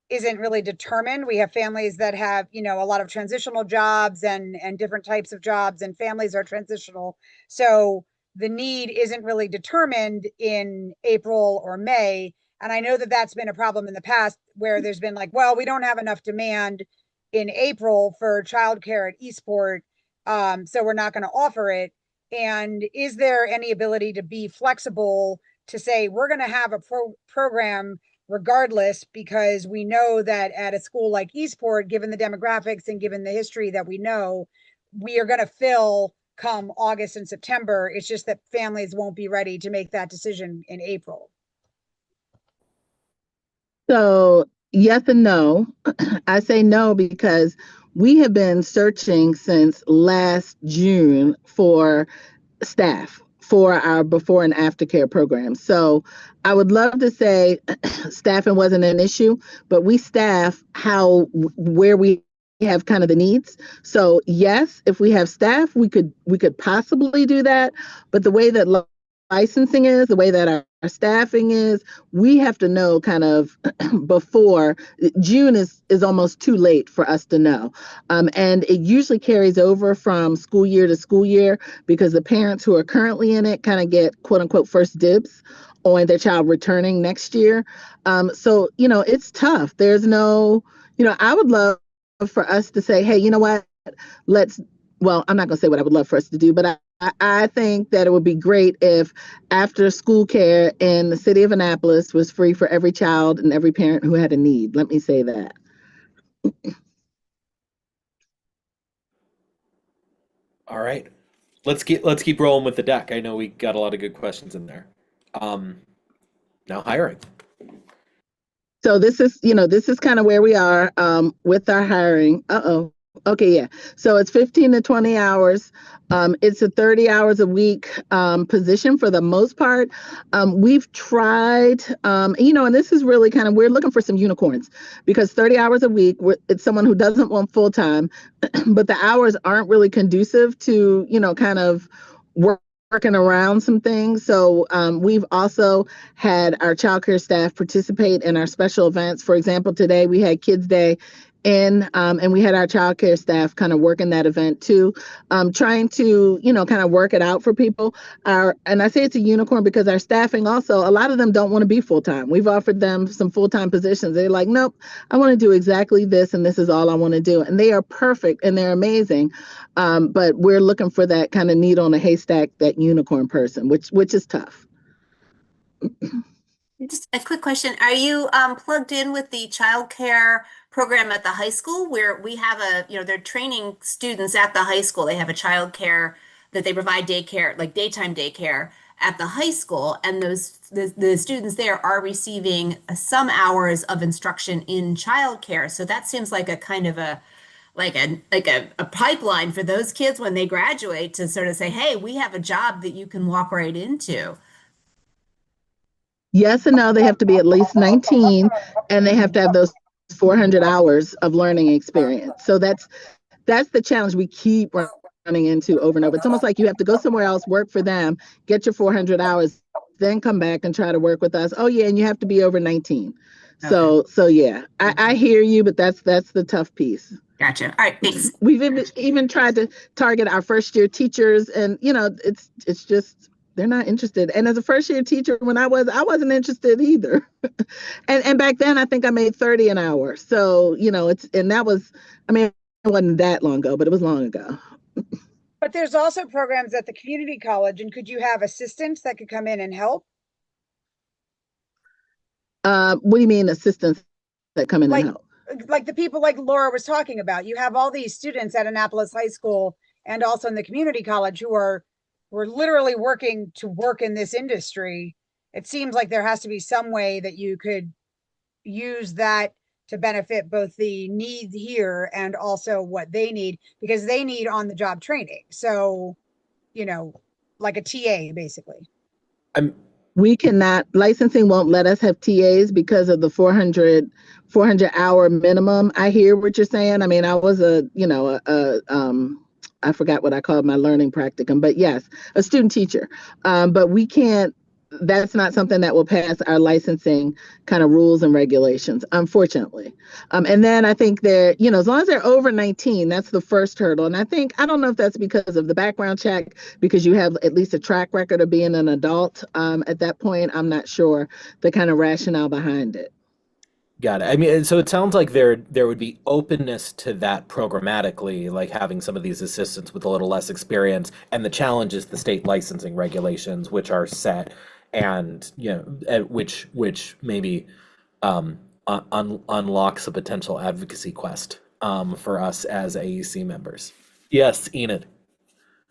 isn't really determined. We have families that have, a lot of transitional jobs and different types of jobs, and families are transitional. So the need isn't really determined in April or May. And I know that that's been a problem in the past where there's been like, well, we don't have enough demand in April for childcare at Eastport, so we're not going to offer it. And is there any ability to be flexible to say we're going to have a program regardless, because we know that at a school like Eastport, given the demographics and given the history that we know, we are going to fill come August and September. It's just that families won't be ready to make that decision in April. So yes and no. I say no because we have been searching since last June for staff for our before and after care programs. So I would love to say staffing wasn't an issue, but we staff where we have kind of the needs. So yes, if we have staff, we could possibly do that. But the way that licensing is, the way that our staffing is, we have to know kind of before June is almost too late for us to know. And it usually carries over from school year to school year because the parents who are currently in it kind of get quote unquote first dibs on their child returning next year. So, it's tough. There's no, I would love for us to say, hey, you know what, I'm not going to say what I would love for us to do, but I think that it would be great if after school care in the city of Annapolis was free for every child and every parent who had a need. Let me say that. All right, let's keep rolling with the deck. I know we got a lot of good questions in there. Now hiring. So this is kind of where we are with our hiring. Okay, yeah. So it's 15 to 20 hours. It's a 30 hours a week position for the most part. We've tried, and this is really kind of, we're looking for some unicorns because 30 hours a week, it's someone who doesn't want full time, but the hours aren't really conducive to, kind of working around some things. So we've also had our childcare staff participate in our special events. For example, today we had Kids Day and we had our childcare staff kind of working that event too, trying to, kind of work it out for people. And I say it's a unicorn because our staffing also, a lot of them don't want to be full-time. We've offered them some full-time positions. They're like, nope, I want to do exactly this and this is all I want to do. And they are perfect and they're amazing. But we're looking for that kind of needle in a haystack, that unicorn person, which is tough. Just a quick question. Are you plugged in with the childcare program at the high school where we have they're training students at the high school. They have a childcare that they provide daycare, like daytime daycare at the high school. And the students there are receiving some hours of instruction in childcare. So that seems like a kind of a pipeline for those kids when they graduate to sort of say, hey, we have a job that you can walk right into. Yes and no, they have to be at least 19 and they have to have those 400 hours of learning experience. So that's the challenge we keep running into over and over. It's almost like you have to go somewhere else, work for them, get your 400 hours, then come back and try to work with us. Oh yeah, and you have to be over 19. Okay. So yeah, I hear you, but that's the tough piece. Gotcha. All right, thanks. We've even tried to target our first year teachers, and it's just they're not interested. And as a first year teacher, when I wasn't interested either. and back then I think I made 30 an hour. So, it wasn't that long ago, but it was long ago. But there's also programs at the community college, and could you have assistants that could come in and help? What do you mean assistants that come in and help? Like the people like Laura was talking about. You have all these students at Annapolis High School and also in the community college who are literally working to work in this industry. it seems like there has to be some way that you could use that to benefit both the need here and also what they need, because they need on the job training. So, you know, like a TA basically. We cannot, licensing won't let us have TAs because of the 400 hour minimum. I hear what you're saying. I mean, I was I forgot what I called my learning practicum, but yes, a student teacher. But we can't, that's not something that will pass our licensing kind of rules and regulations, unfortunately. And then I think they're, as long as they're over 19, that's the first hurdle. And I don't know if that's because of the background check, because you have at least a track record of being an adult at that point. I'm not sure the kind of rationale behind it. Got it. I mean, so it sounds like there would be openness to that programmatically, like having some of these assistants with a little less experience. And the challenge is the state licensing regulations, which are set, and which maybe unlocks a potential advocacy quest for us as AEC members. Yes, Enid.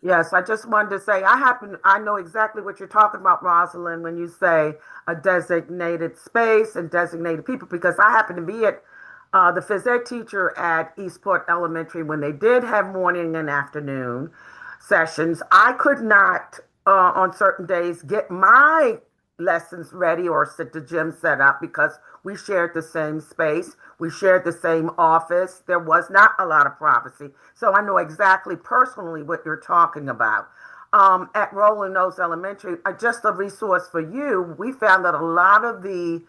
Yes, I just wanted to say I know exactly what you're talking about, Rosalind, when you say a designated space and designated people, because I happen to be at the phys ed teacher at Eastport Elementary when they did have morning and afternoon sessions. I could not on certain days get my lessons ready or sit the gym set up because we shared the same space. We shared the same office. There was not a lot of privacy. So I know exactly personally what you're talking about. At Rolling Nose Elementary, just a resource for you, we found that a lot of the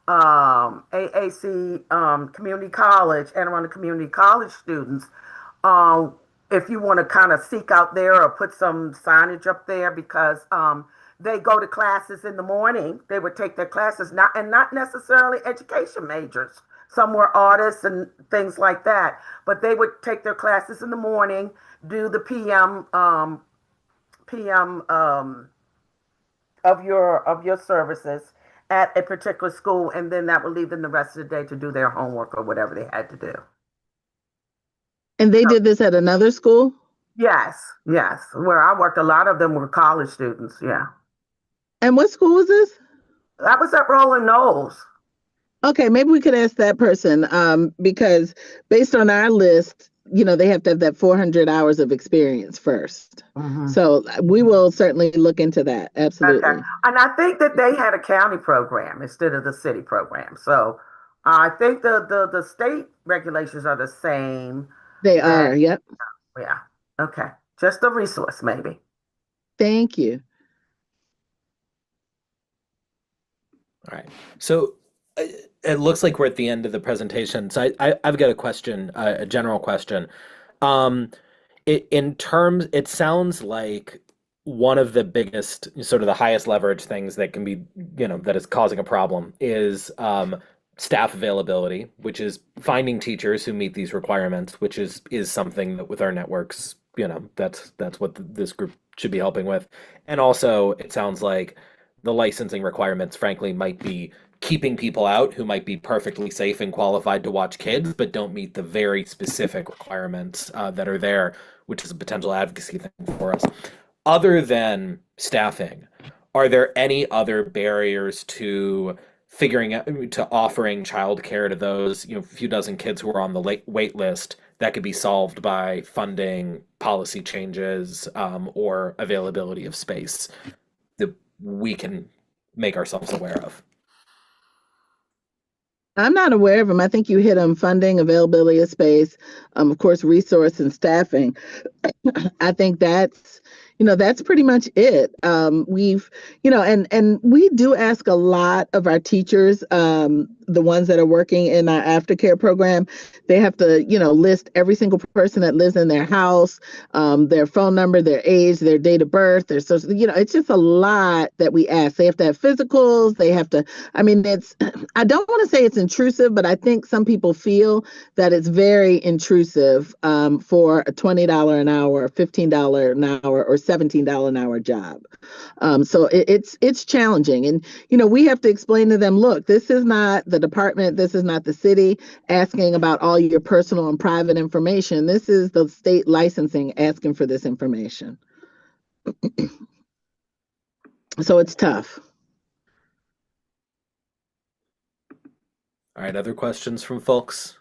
AAC community college and around the community college students, if you want to kind of seek out there or put some signage up there, because they go to classes in the morning. They would take their classes, not necessarily education majors. Some were artists and things like that, but they would take their classes in the morning, do the PM of your services at a particular school, and then that would leave them the rest of the day to do their homework or whatever they had to do. And they did this at another school? Yes. Where I worked, a lot of them were college students. Yeah. And what school was this? That was at Rolling Knolls. Okay, maybe we could ask that person because based on our list, they have to have that 400 hours of experience first. Mm-hmm. So we will certainly look into that. Absolutely. Okay. And I think that they had a county program instead of the city program. So I think the state regulations are the same. They are, yep. Yeah. Okay. Just a resource, maybe. Thank you. All right. So it looks like we're at the end of the presentation. So I've got a question, a general question. It sounds like one of the biggest, sort of the highest leverage things that can be, that is causing a problem is staff availability, which is finding teachers who meet these requirements, which is something that with our networks, that's what this group should be helping with. And also, it sounds like the licensing requirements, frankly, might be keeping people out who might be perfectly safe and qualified to watch kids, but don't meet the very specific requirements that are there, which is a potential advocacy thing for us. Other than staffing, are there any other barriers to offering childcare to those, few dozen kids who are on the wait list that could be solved by funding, policy changes, or availability of space that we can make ourselves aware of? I'm not aware of them. I think you hit them: funding, availability of space, of course, resource and staffing. I think that's pretty much it. We've, and we do ask a lot of our teachers, the ones that are working in our aftercare program. They have to, list every single person that lives in their house, their phone number, their age, their date of birth, their social, it's just a lot that we ask. They have to have physicals. They have to, I don't want to say it's intrusive, but I think some people feel that it's very intrusive for a $20 an hour, $15 an hour, or $17 an hour job. So it's challenging. And, we have to explain to them, look, this is not the department, this is not the city asking about all your personal and private information. This is the state licensing asking for this information. So it's tough. All right, other questions from folks?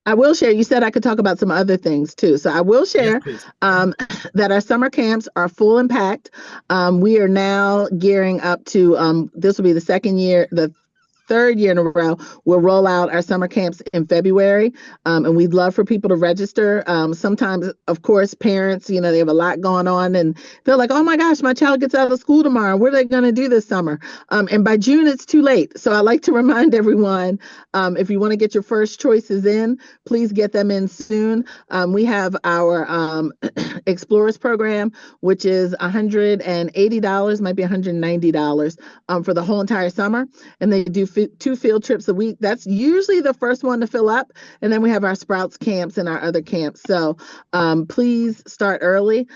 I will share, you said I could talk about some other things too. So I will share please. that our summer camps are full and packed. We are now gearing up to, this will be the third year in a row, we'll roll out our summer camps in February, and we'd love for people to register. Sometimes, of course, parents, you know, they have a lot going on and they're like, oh my gosh, my child gets out of school tomorrow. What are they going to do this summer? And by June, it's too late. So I like to remind everyone, if you want to get your first choices in, please get them in soon. We have our Explorers program, which is $180, might be $190 for the whole entire summer. And they do 2 field trips a week. That's usually the first one to fill up. And then we have our Sprouts camps and our other camps. So please start early.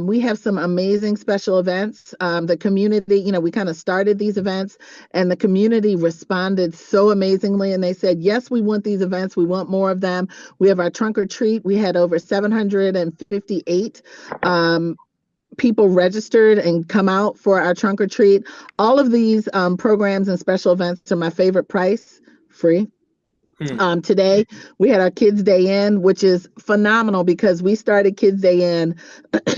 We have some amazing special events. The community, you know, we kind of started these events and the community responded so amazingly. And they said, yes, we want these events. We want more of them. We have our trunk or treat. We had over 758 people registered and come out for our trunk or treat. All of these programs and special events are my favorite price, free. Today we had our Kids Day In, which is phenomenal because we started Kids Day In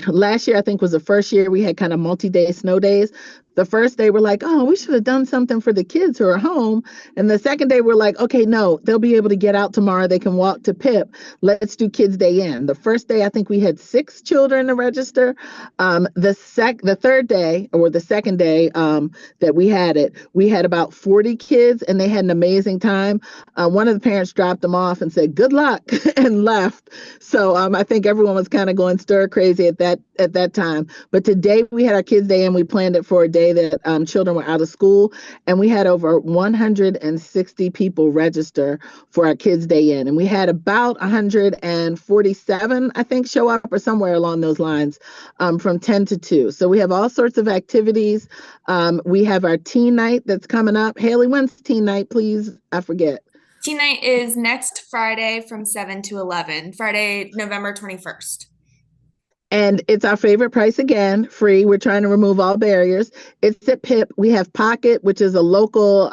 last year. I think was the first year we had kind of multi-day snow days. The first day we're like, oh, we should have done something for the kids who are home. And the second day we're like, okay, no, they'll be able to get out tomorrow. They can walk to PIP. Let's do Kids Day In. The first day, I think we had 6 children to register. The third day or the second day that we had it, we had about 40 kids and they had an amazing time. One of the parents dropped them off and said, good luck and left. So I think everyone was kind of going stir crazy at that time. But today we had our Kids Day In. We planned it for a day that children were out of school, and we had over 160 people register for our Kids Day In, and we had about 147, I think, show up or somewhere along those lines from 10 to 2. So we have all sorts of activities. We have our teen night that's coming up. Haley, when's teen night, please? I forget. Teen night is next Friday from 7 to 11, Friday, November 21st. And it's our favorite price again, free. We're trying to remove all barriers. It's at PIP. We have Pocket, which is a local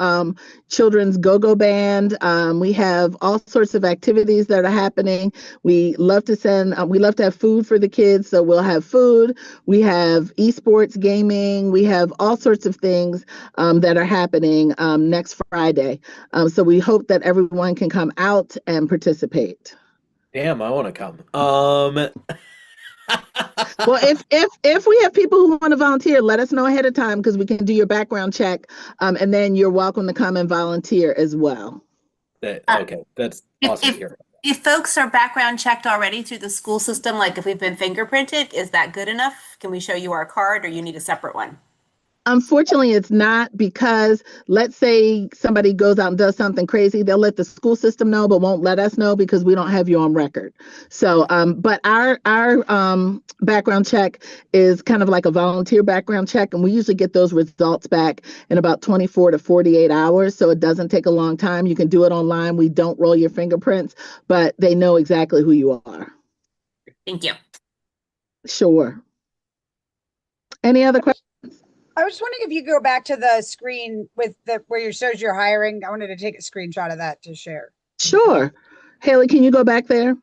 children's go-go band. We have all sorts of activities that are happening. We love to have food for the kids, so we'll have food. We have esports gaming. We have all sorts of things that are happening next Friday. So we hope that everyone can come out and participate. Damn, I want to come. Well, if we have people who want to volunteer, let us know ahead of time because we can do your background check, and then you're welcome to come and volunteer as well. Okay, that's awesome to hear. If folks are background checked already through the school system, like if we've been fingerprinted, is that good enough? Can we show you our card or you need a separate one? Unfortunately, it's not, because let's say somebody goes out and does something crazy, they'll let the school system know, but won't let us know because we don't have you on record. So, but our background check is kind of like a volunteer background check, and we usually get those results back in about 24 to 48 hours. So it doesn't take a long time. You can do it online. We don't roll your fingerprints, but they know exactly who you are. Thank you. Sure. Any other questions? I was just wondering if you go back to the screen with where you shows your hiring. I wanted to take a screenshot of that to share. Sure. Haley, can you go back there?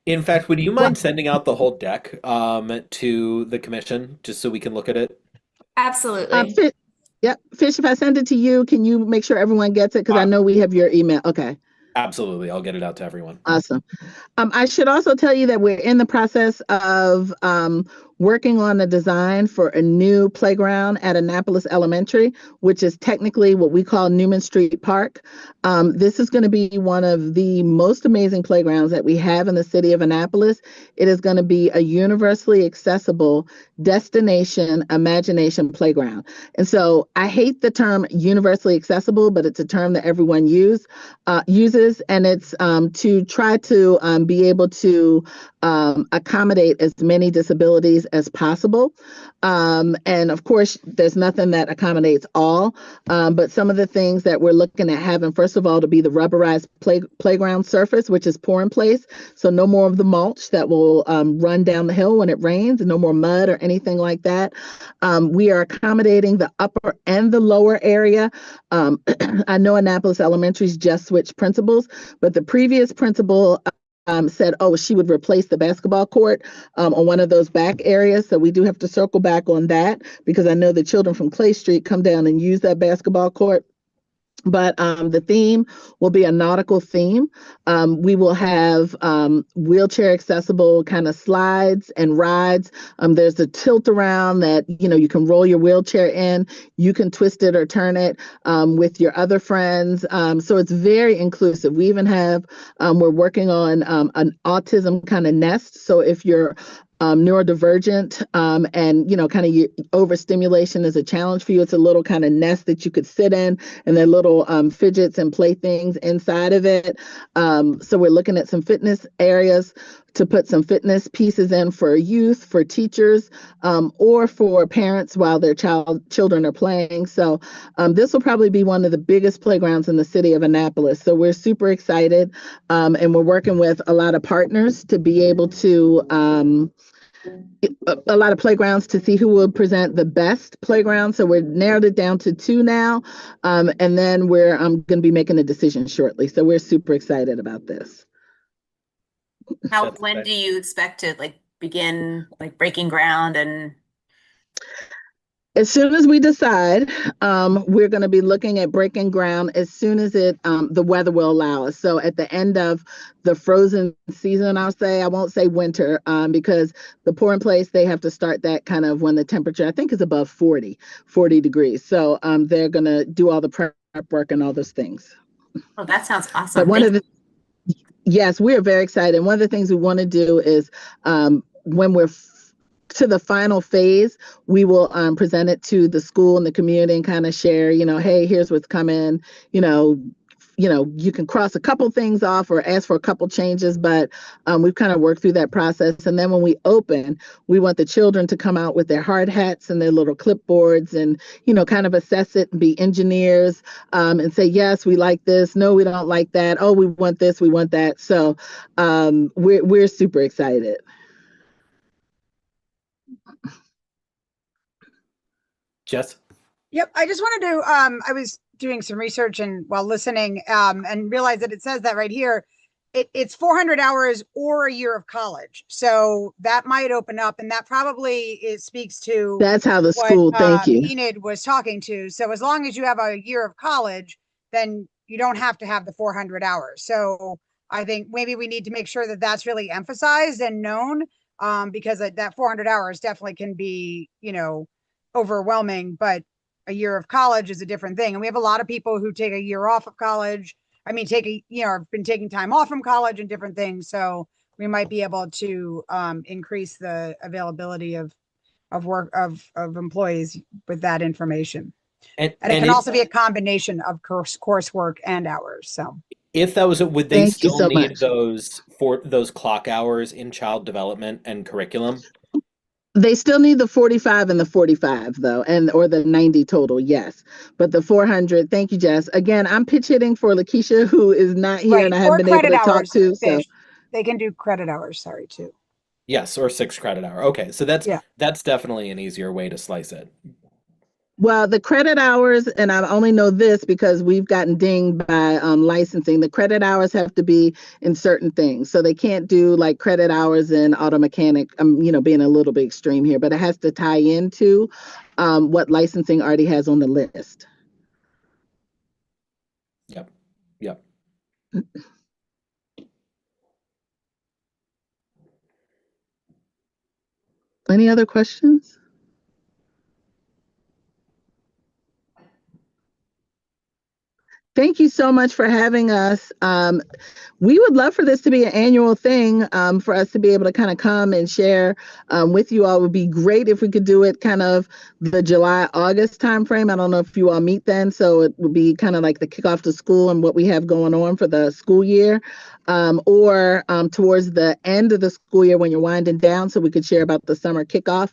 In fact, would you mind sending out the whole deck to the commission just so we can look at it? Absolutely. Fish, if I send it to you, can you make sure everyone gets it? Because I know we have your email. Okay. Absolutely. I'll get it out to everyone. Awesome. I should also tell you that we're in the process of working on the design for a new playground at Annapolis Elementary, which is technically what we call Newman Street Park. This is going to be one of the most amazing playgrounds that we have in the city of Annapolis. It is going to be a universally accessible destination imagination playground. And so I hate the term universally accessible, but it's a term that everyone uses, and it's to try to be able to accommodate as many disabilities as possible. And of course, there's nothing that accommodates all, but some of the things that we're looking at having, first of all, to be the rubberized playground surface, which is pour in place. So no more of the mulch that will run down the hill when it rains, and no more mud or anything like that. We are accommodating the upper and the lower area. I know Annapolis Elementary's just switched principals, but the previous principal said, oh, she would replace the basketball court on one of those back areas. So we do have to circle back on that, because I know the children from Clay Street come down and use that basketball court. But the theme will be a nautical theme. We will have wheelchair accessible kind of slides and rides. There's a tilt around that, you can roll your wheelchair in. You can twist it or turn it with your other friends. So it's very inclusive. We even have, we're working on an autism kind of nest. So if you're neurodivergent and kind of overstimulation is a challenge for you, it's a little kind of nest that you could sit in, and there are little fidgets and playthings inside of it. So we're looking at some fitness areas to put some fitness pieces in for youth, for teachers, or for parents while their children are playing. So this will probably be one of the biggest playgrounds in the city of Annapolis. So we're super excited, and we're working with a lot of partners to be able to a lot of playgrounds to see who will present the best playground. So we're narrowed it down to 2 now, and then we're going to be making a decision shortly. So we're super excited about this. When do you expect to begin breaking ground? And as soon as we decide, we're going to be looking at breaking ground as soon as the weather will allow us. So at the end of the frozen season, I won't say winter, because the pour in place, they have to start that kind of when the temperature, I think, is above 40 degrees. So they're going to do all the prep work and all those things. Oh, that sounds awesome. But yes, we are very excited. One of the things we want to do is when we're to the final phase, we will present it to the school and the community and kind of share, hey, here's what's coming. You can cross a couple things off or ask for a couple changes, but we've kind of worked through that process. And then when we open, we want the children to come out with their hard hats and their little clipboards and, kind of assess it and be engineers, and say, yes, we like this. No, we don't like that. Oh, we want this, we want that. So we're super excited. Jess? Yep, I just wanted to, I was doing some research and while listening, and realized that it says that right here, it's 400 hours or a year of college. So that might open up, and that probably speaks to that's how the school, thank you, Enid was talking to. So as long as you have a year of college, then you don't have to have the 400 hours. So I think maybe we need to make sure that that's really emphasized and known, because that 400 hours definitely can be, overwhelming, but a year of college is a different thing. And we have a lot of people who take a year off of college. I mean, have been taking time off from college and different things. So we might be able to increase the availability of employees with that information. And it can also be a combination of coursework and hours. So if that was, would they Thank you still so need much. those clock hours in child development and curriculum? They still need the 45 and the 45 though, or the 90 total, yes. But the 400, thank you, Jess. Again, I'm pitch hitting for Lakeisha, who is not here, and I haven't been able to talk to. So they can do credit hours, sorry, too. Yes, or 6 credit hour. Okay, so that's definitely an easier way to slice it. Well, the credit hours, and I only know this because we've gotten dinged by licensing, the credit hours have to be in certain things. So they can't do like credit hours in auto mechanic, being a little bit extreme here, but it has to tie into what licensing already has on the list. Yep. Any other questions? Thank you so much for having us. We would love for this to be an annual thing, for us to be able to kind of come and share with you all. It would be great if we could do it kind of the July, August timeframe. I don't know if you all meet then, so it would be kind of like the kickoff to school and what we have going on for the school year. or towards the end of the school year when you're winding down, so we could share about the summer kickoff.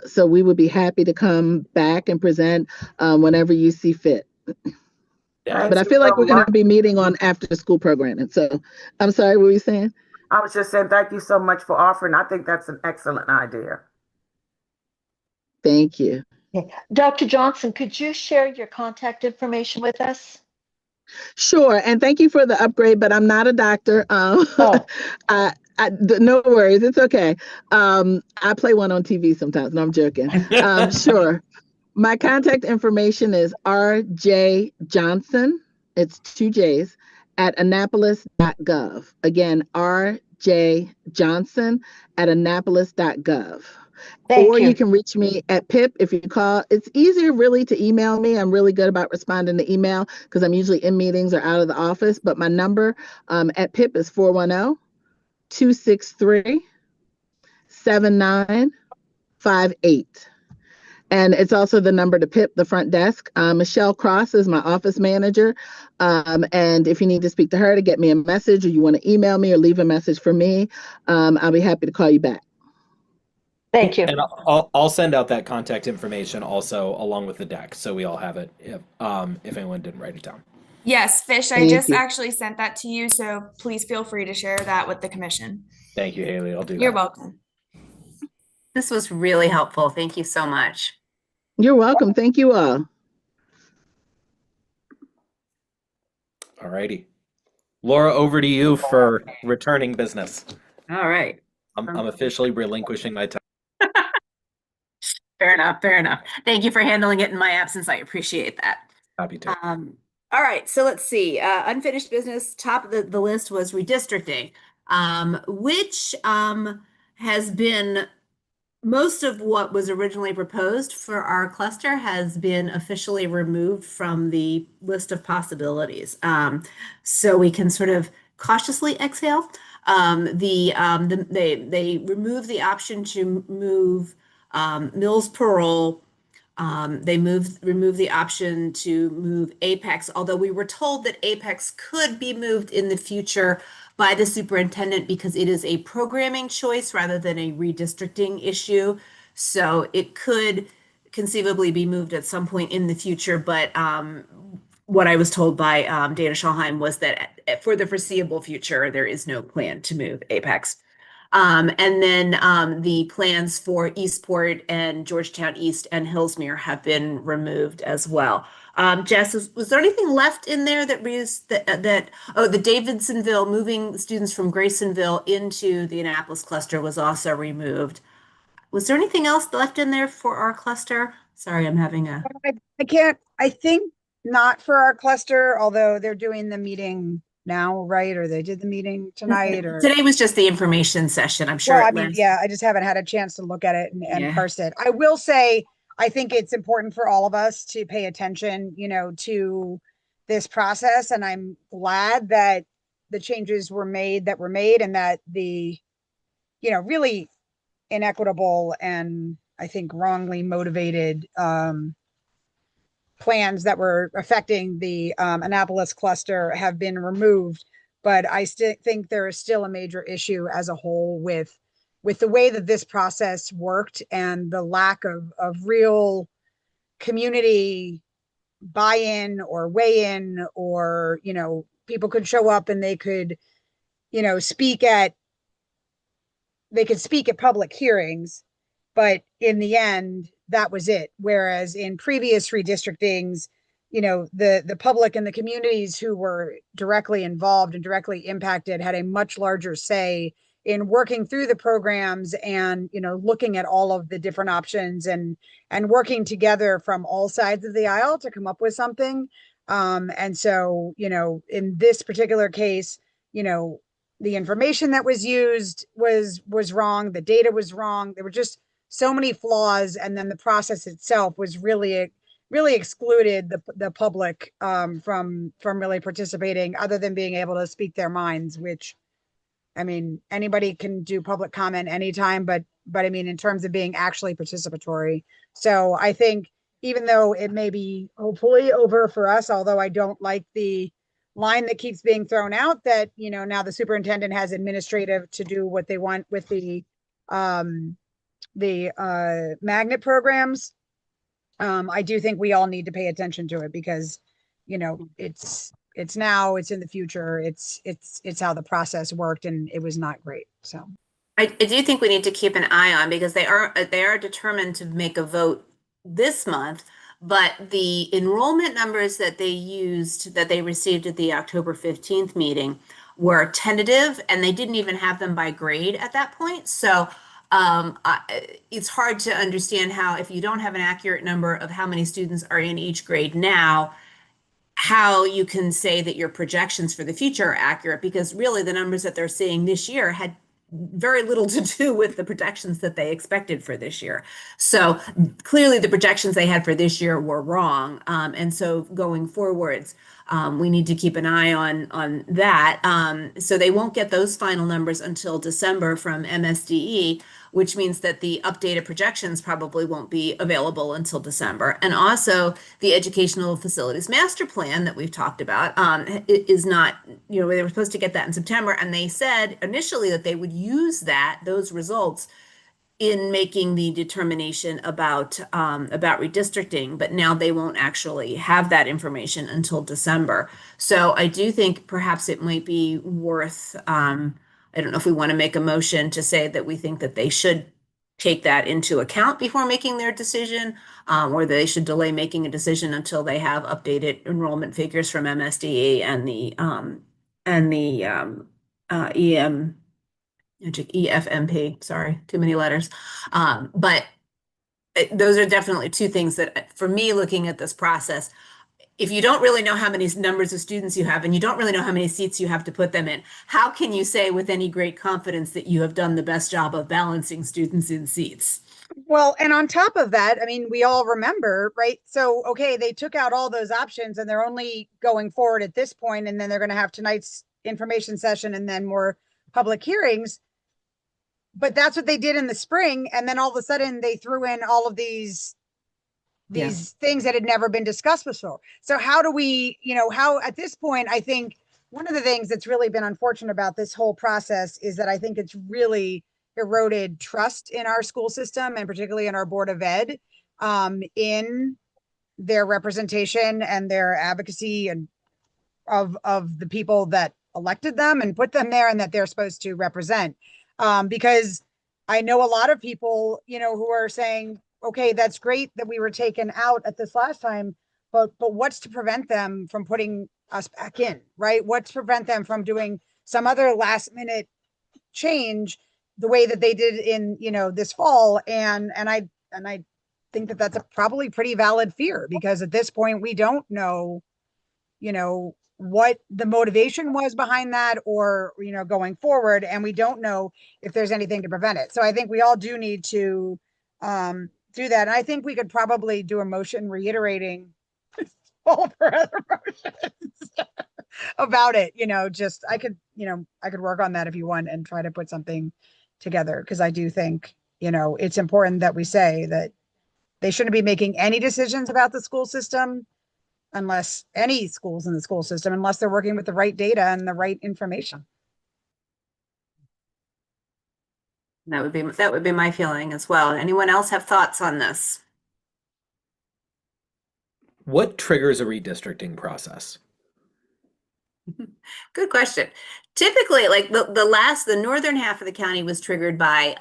So we would be happy to come back and present whenever you see fit. Yeah. But I feel like we're going to be meeting on after school programming. So I'm sorry, what were you saying? I was just saying thank you so much for offering. I think that's an excellent idea. Thank you. Dr. Johnson, could you share your contact information with us? Sure, and thank you for the upgrade, but I'm not a doctor. Oh. No worries, it's okay. I play one on TV sometimes. No, I'm joking. Sure. My contact information is RJ Johnson, it's 2 J's, at annapolis.gov. Again, RJ Johnson at annapolis.gov. Or you can reach me at PIP if you call. It's easier really to email me. I'm really good about responding to email because I'm usually in meetings or out of the office. But my number at PIP is 410-263-7958. And it's also the number to PIP, the front desk. Michelle Cross is my office manager. And if you need to speak to her to get me a message, or you want to email me or leave a message for me, I'll be happy to call you back. Thank you. And I'll send out that contact information also along with the deck, so we all have it if anyone didn't write it down. Yes, Fish, I Thank just you. actually sent that to you, so please feel free to share that with the commission. Thank you, Haley. I'll do that. You're welcome. This was really helpful. Thank you so much. You're welcome. Thank you all. All righty. Laura, over to you for returning business. All right. I'm officially relinquishing my time. Fair enough. Fair enough. Thank you for handling it in my absence. I appreciate that. Happy to. All right. So let's see. Unfinished business. Top of the list was redistricting, which has been most of what was originally proposed for our cluster has been officially removed from the list of possibilities. So we can sort of cautiously exhale. They removed the option to move Mills Parole. They removed the option to move Apex, although we were told that Apex could be moved in the future by the superintendent because it is a programming choice rather than a redistricting issue. So it could conceivably be moved at some point in the future, but what I was told by Dana Schallheim was that for the foreseeable future, there is no plan to move Apex. And then the plans for Eastport and Georgetown East and Hillsmere have been removed as well. Jess, was there anything left in there the Davidsonville, moving students from Graysonville into the Annapolis cluster was also removed. Was there anything else left in there for our cluster? Sorry, I'm having a... I think not for our cluster, although they're doing the meeting now, right? Or they did the meeting tonight, or today was just the information session. I'm sure. Well, I mean, yeah, I just haven't had a chance to look at it and parse it. I will say, I think it's important for all of us to pay attention, to this process. And I'm glad that the changes were made and that the, really inequitable and I think wrongly motivated plans that were affecting the Annapolis cluster have been removed. But I still think there is still a major issue as a whole with the way that this process worked and the lack of real community buy-in or weigh-in, or, people could show up and they could, speak at public hearings, but in the end, that was it. Whereas in previous redistrictings, the public and the communities who were directly involved and directly impacted had a much larger say in working through the programs and, looking at all of the different options and working together from all sides of the aisle to come up with something. And so, in this particular case, the information that was used was wrong. The data was wrong. There were just so many flaws. And then the process itself was really excluded the public from really participating, other than being able to speak their minds, which, I mean, anybody can do public comment anytime, but I mean, in terms of being actually participatory. So I think even though it may be hopefully over for us, although I don't like the line that keeps being thrown out that, now the superintendent has administrative to do what they want with the magnet programs. I do think we all need to pay attention to it because, it's now, it's in the future, it's how the process worked, and it was not great. So I do think we need to keep an eye on, because they are determined to make a vote this month, but the enrollment numbers that they received at the October 15th meeting were tentative, and they didn't even have them by grade at that point. So it's hard to understand how, if you don't have an accurate number of how many students are in each grade now, how you can say that your projections for the future are accurate, because really the numbers that they're seeing this year had very little to do with the projections that they expected for this year. So clearly the projections they had for this year were wrong. And so going forwards, we need to keep an eye on that. So they won't get those final numbers until December from MSDE, which means that the updated projections probably won't be available until December. And also the Educational Facilities Master Plan that we've talked about is not, they were supposed to get that in September, and they said initially that they would use those results in making the determination about redistricting, but now they won't actually have that information until December. So I do think perhaps it might be worth, I don't know if we want to make a motion to say that we think that they should take that into account before making their decision, or they should delay making a decision until they have updated enrollment figures from MSDE and the EFMP. Sorry, too many letters. But those are definitely two things that, for me, looking at this process, if you don't really know how many numbers of students you have, and you don't really know how many seats you have to put them in, how can you say with any great confidence that you have done the best job of balancing students in seats? Well, and on top of that, I mean, we all remember, right? So, okay, they took out all those options and they're only going forward at this point, and then they're going to have tonight's information session and then more public hearings. But that's what they did in the spring. And then all of a sudden they threw in all of these things that had never been discussed before. So how do we, how at this point, I think one of the things that's really been unfortunate about this whole process is that I think it's really eroded trust in our school system, and particularly in our Board of Ed, in their representation and their advocacy and of the people that elected them and put them there and that they're supposed to represent. Because I know a lot of people, who are saying, okay, that's great that we were taken out at this last time, but what's to prevent them from putting us back in, right? What's to prevent them from doing some other last minute change the way that they did in, this fall? And I think that that's a probably pretty valid fear, because at this point we don't know, what the motivation was behind that, or, going forward, and we don't know if there's anything to prevent it. So I think we all do need to do that. And I think we could probably do a motion reiterating all of our other motions about it, I could work on that if you want and try to put something together. Because I do think, it's important that we say that they shouldn't be making any decisions about the school system, unless any schools in the school system, unless they're working with the right data and the right information. That would be my feeling as well. Anyone else have thoughts on this? What triggers a redistricting process? Good question. Typically, like the northern half of the county was triggered by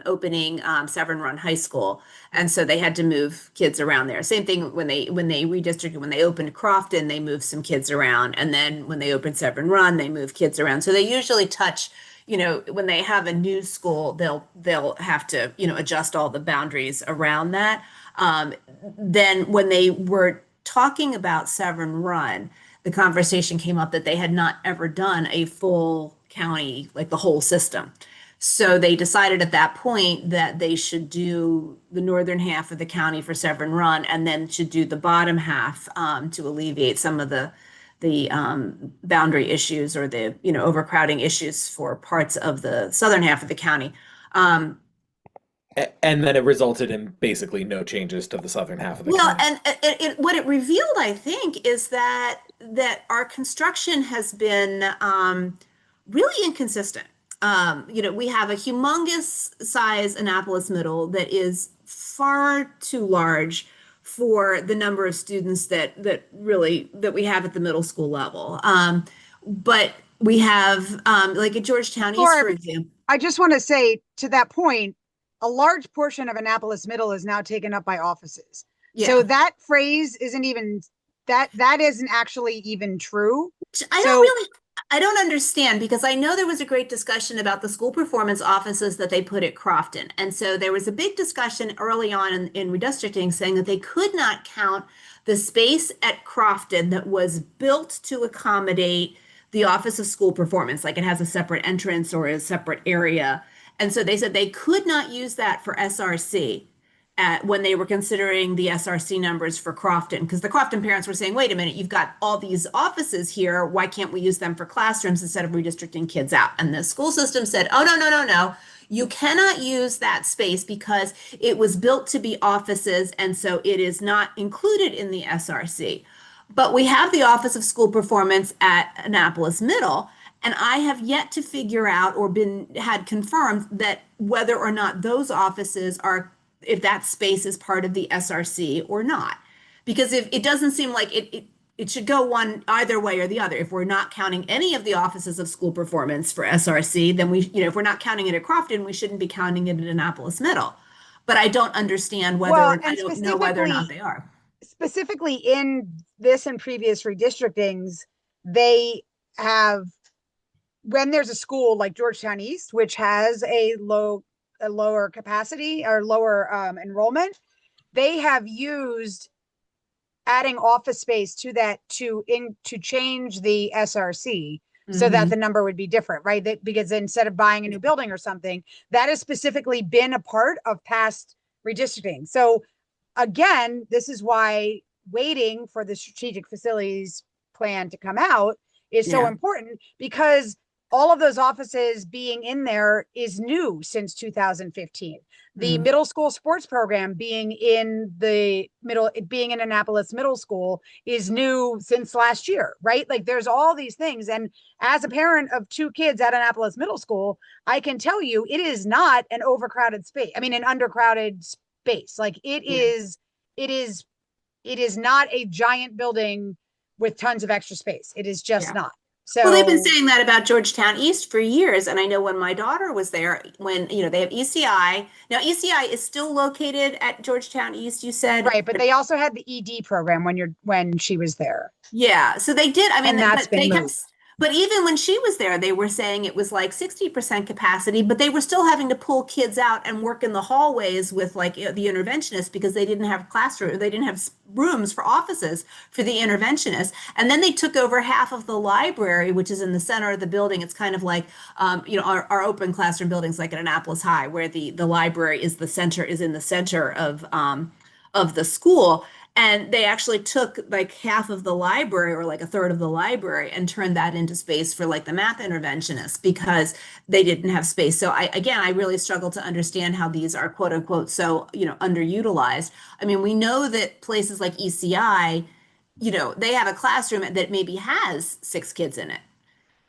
opening Severn Run High School, and so they had to move kids around there. Same thing when they redistricted, when they opened Crofton, they moved some kids around, and then when they opened Severn Run, they moved kids around. So they usually touch, when they have a new school, they'll have to adjust all the boundaries around that. Then when they were talking about Severn Run, the conversation came up that they had not ever done a full county, like the whole system. So they decided at that point that they should do the northern half of the county for Severn Run, and then should do the bottom half to alleviate some of the boundary issues or the overcrowding issues for parts of the southern half of the county. And then it resulted in basically no changes to the southern half of the Well, community. and what it revealed, I think, is that our construction has been really inconsistent. We have a humongous size Annapolis Middle that is far too large for the number of students that we have at the middle school level. But we have like at Georgetown East, for example. I just want to say to that point, a large portion of Annapolis Middle is now taken up by offices. Yeah. So that phrase isn't even that isn't actually even true. I don't understand, because I know there was a great discussion about the school performance offices that they put at Crofton. And so there was a big discussion early on in redistricting saying that they could not count the space at Crofton that was built to accommodate the Office of School Performance, like it has a separate entrance or a separate area. And so they said they could not use that for SRC when they were considering the SRC numbers for Crofton, because the Crofton parents were saying, wait a minute, you've got all these offices here. Why can't we use them for classrooms instead of redistricting kids out? And the school system said, oh, no. You cannot use that space because it was built to be offices, and so it is not included in the SRC. But we have the Office of School Performance at Annapolis Middle, and I have yet to figure out or had confirmed that whether or not those offices if that space is part of the SRC or not. Because if it doesn't seem like it should go one either way or the other. If we're not counting any of the offices of school performance for SRC, then if we're not counting it at Crofton, we shouldn't be counting it at Annapolis Middle. But I don't understand I don't know whether or not they are. Specifically in this and previous redistrictings, they have, when there's a school like Georgetown East, which has a lower capacity or lower enrollment, they have used adding office space to that to change the SRC so that the number would be different, right? Because instead of buying a new building or something, that has specifically been a part of past redistricting. So again, this is why waiting for the strategic facilities plan to come out is so important, because all of those offices being in there is new since 2015. The middle school sports program being in Annapolis Middle School is new since last year, right? Like there's all these things. And as a parent of 2 kids at Annapolis Middle School, I can tell you it is not an overcrowded space. I mean, an undercrowded space. Like it is not a giant building with tons of extra space. It is just not. So, well, they've been saying that about Georgetown East for years. And I know when my daughter was there, when, they have ECI. Now, ECI is still located at Georgetown East, you said. Right, but they also had the ED program when she was there. Yeah, so they did. I mean, and that's been moved. But even when she was there, they were saying it was like 60% capacity, but they were still having to pull kids out and work in the hallways with like the interventionists because they didn't have they didn't have rooms for offices for the interventionists. And then they took over half of the library, which is in the center of the building. It's kind of like, our open classroom buildings like at Annapolis High, where the library is in the center of the school. And they actually took like half of the library or like a third of the library and turned that into space for like the math interventionists because they didn't have space. So I really struggle to understand how these are quote unquote so, underutilized. I mean, we know that places like ECI, they have a classroom that maybe has 6 kids in it.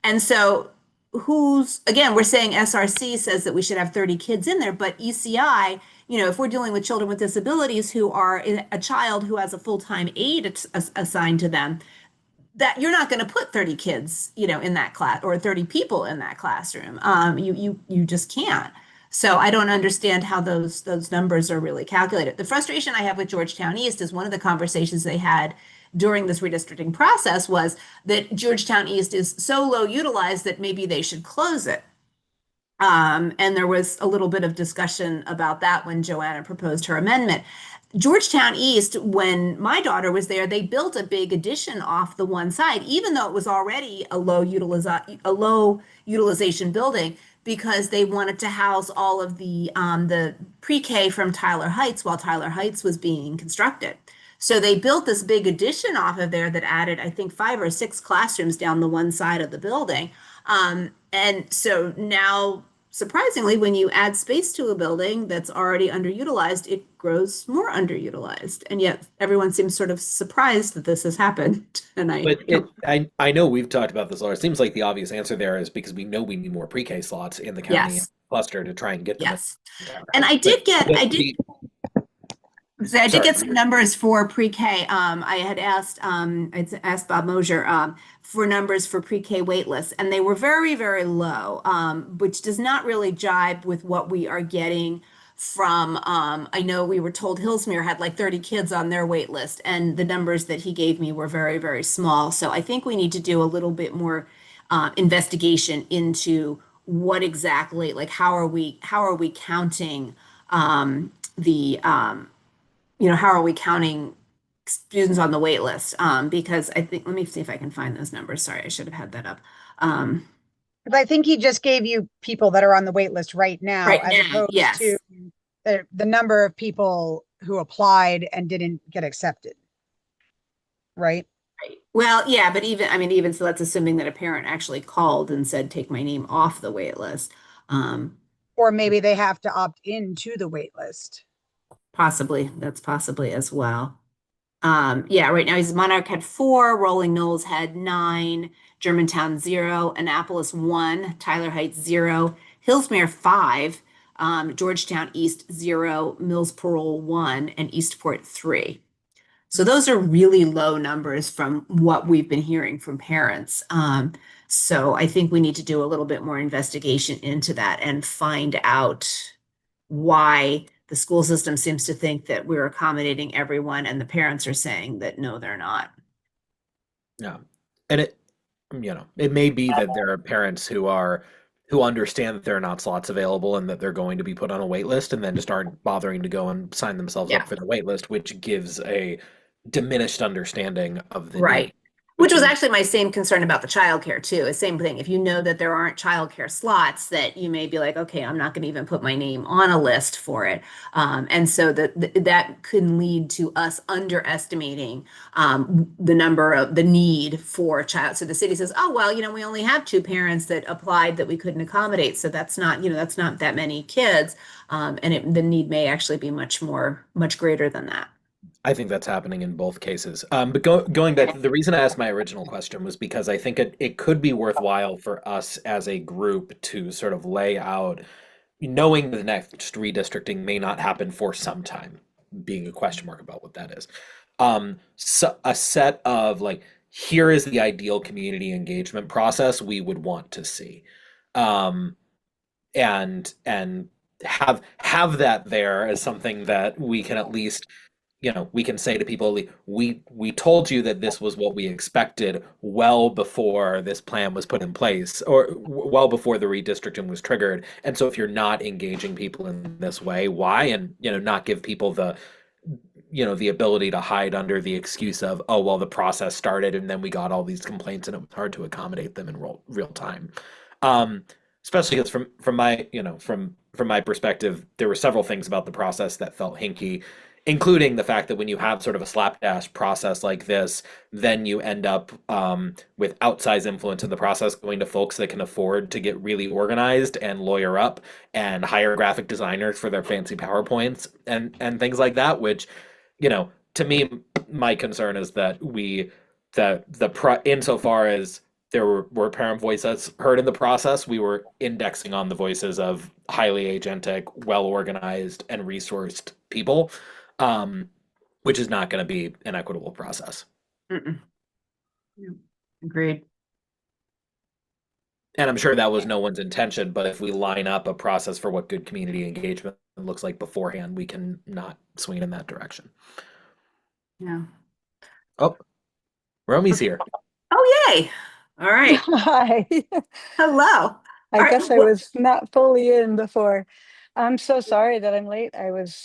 And so we're saying SRC says that we should have 30 kids in there, but ECI, if we're dealing with children with disabilities who are a child who has a full-time aide assigned to them, that you're not going to put 30 kids, in that class or 30 people in that classroom. You just can't. So I don't understand how those numbers are really calculated. The frustration I have with Georgetown East is one of the conversations they had during this redistricting process was that Georgetown East is so low utilized that maybe they should close it. And there was a little bit of discussion about that when Joanna proposed her amendment. Georgetown East, when my daughter was there, they built a big addition off the one side, even though it was already a low utilization building, because they wanted to house all of the pre-K from Tyler Heights while Tyler Heights was being constructed. So they built this big addition off of there that added, I think, 5 or 6 classrooms down the one side of the building. And so now surprisingly, when you add space to a building that's already underutilized, it grows more underutilized. And yet everyone seems sort of surprised that this has happened. And I know we've talked about this a lot. It seems like the obvious answer there is because we know we need more pre-K slots in the county Yes. cluster to try and get them. Yes. And I did get some numbers for pre-K. I had asked Bob Mosier for numbers for pre-K waitlists, and they were very, very low, which does not really jibe with what we are getting from, I know we were told Hillsmere had like 30 kids on their wait list, and the numbers that he gave me were very, very small. So I think we need to do a little bit more investigation into what exactly, like how are we counting how are we counting students on the wait list? Because I think, let me see if I can find those numbers. Sorry, I should have had that up. But I think he just gave you people that are on the wait list right now, as opposed yes. to the number of people who applied and didn't get accepted. Right? Right. Well, yeah, but even so, that's assuming that a parent actually called and said, take my name off the wait list. Or maybe they have to opt into the wait list. Possibly. That's possibly as well. Yeah, right now Monarch had 4, Rolling Knolls had 9, Germantown 0, Annapolis 1, Tyler Heights 0, Hillsmere 5, Georgetown East 0, Mills Parole 1, and Eastport 3. So those are really low numbers from what we've been hearing from parents. So I think we need to do a little bit more investigation into that and find out why the school system seems to think that we're accommodating everyone, and the parents are saying that no, they're not. Yeah. And it may be that there are parents who understand that there are not slots available and that they're going to be put on a wait list and then just aren't bothering to go and sign themselves up for the wait list, which gives a diminished understanding of the need. Which was actually my same concern about the childcare too. The same thing. If you know that there aren't childcare slots, that you may be like, okay, I'm not going to even put my name on a list for it. And so that could lead to us underestimating the number of the need for child. So the city says, oh, well, we only have 2 parents that applied that we couldn't accommodate. So that's not that many kids. And the need may actually be much greater than that. I think that's happening in both cases. But going back, the reason I asked my original question was because I think it could be worthwhile for us as a group to sort of lay out, knowing the next redistricting may not happen for some time, being a question mark about what that is. So a set of like, here is the ideal community engagement process we would want to see. And have that there as something that we can at least, we can say to people, we told you that this was what we expected well before this plan was put in place, or well before the redistricting was triggered. And so if you're not engaging people in this way, why? And, not give people the ability to hide under the excuse of, oh, well, the process started and then we got all these complaints and it was hard to accommodate them in real time. Especially because from my perspective, there were several things about the process that felt hinky, including the fact that when you have sort of a slapdash process like this, then you end up with outsized influence in the process going to folks that can afford to get really organized and lawyer up and hire graphic designers for their fancy PowerPoints and things like that, which, to me, my concern is that insofar as there were parent voices heard in the process, we were indexing on the voices of highly agentic, well-organized, and resourced people. Which is not going to be an equitable process. Agreed. And I'm sure that was no one's intention, but if we line up a process for what good community engagement looks like beforehand, we can not swing in that direction. Yeah. Oh, Romy's here. Oh, yay. All right. Hi. Hello. I guess I was not fully in before. I'm so sorry that I'm late.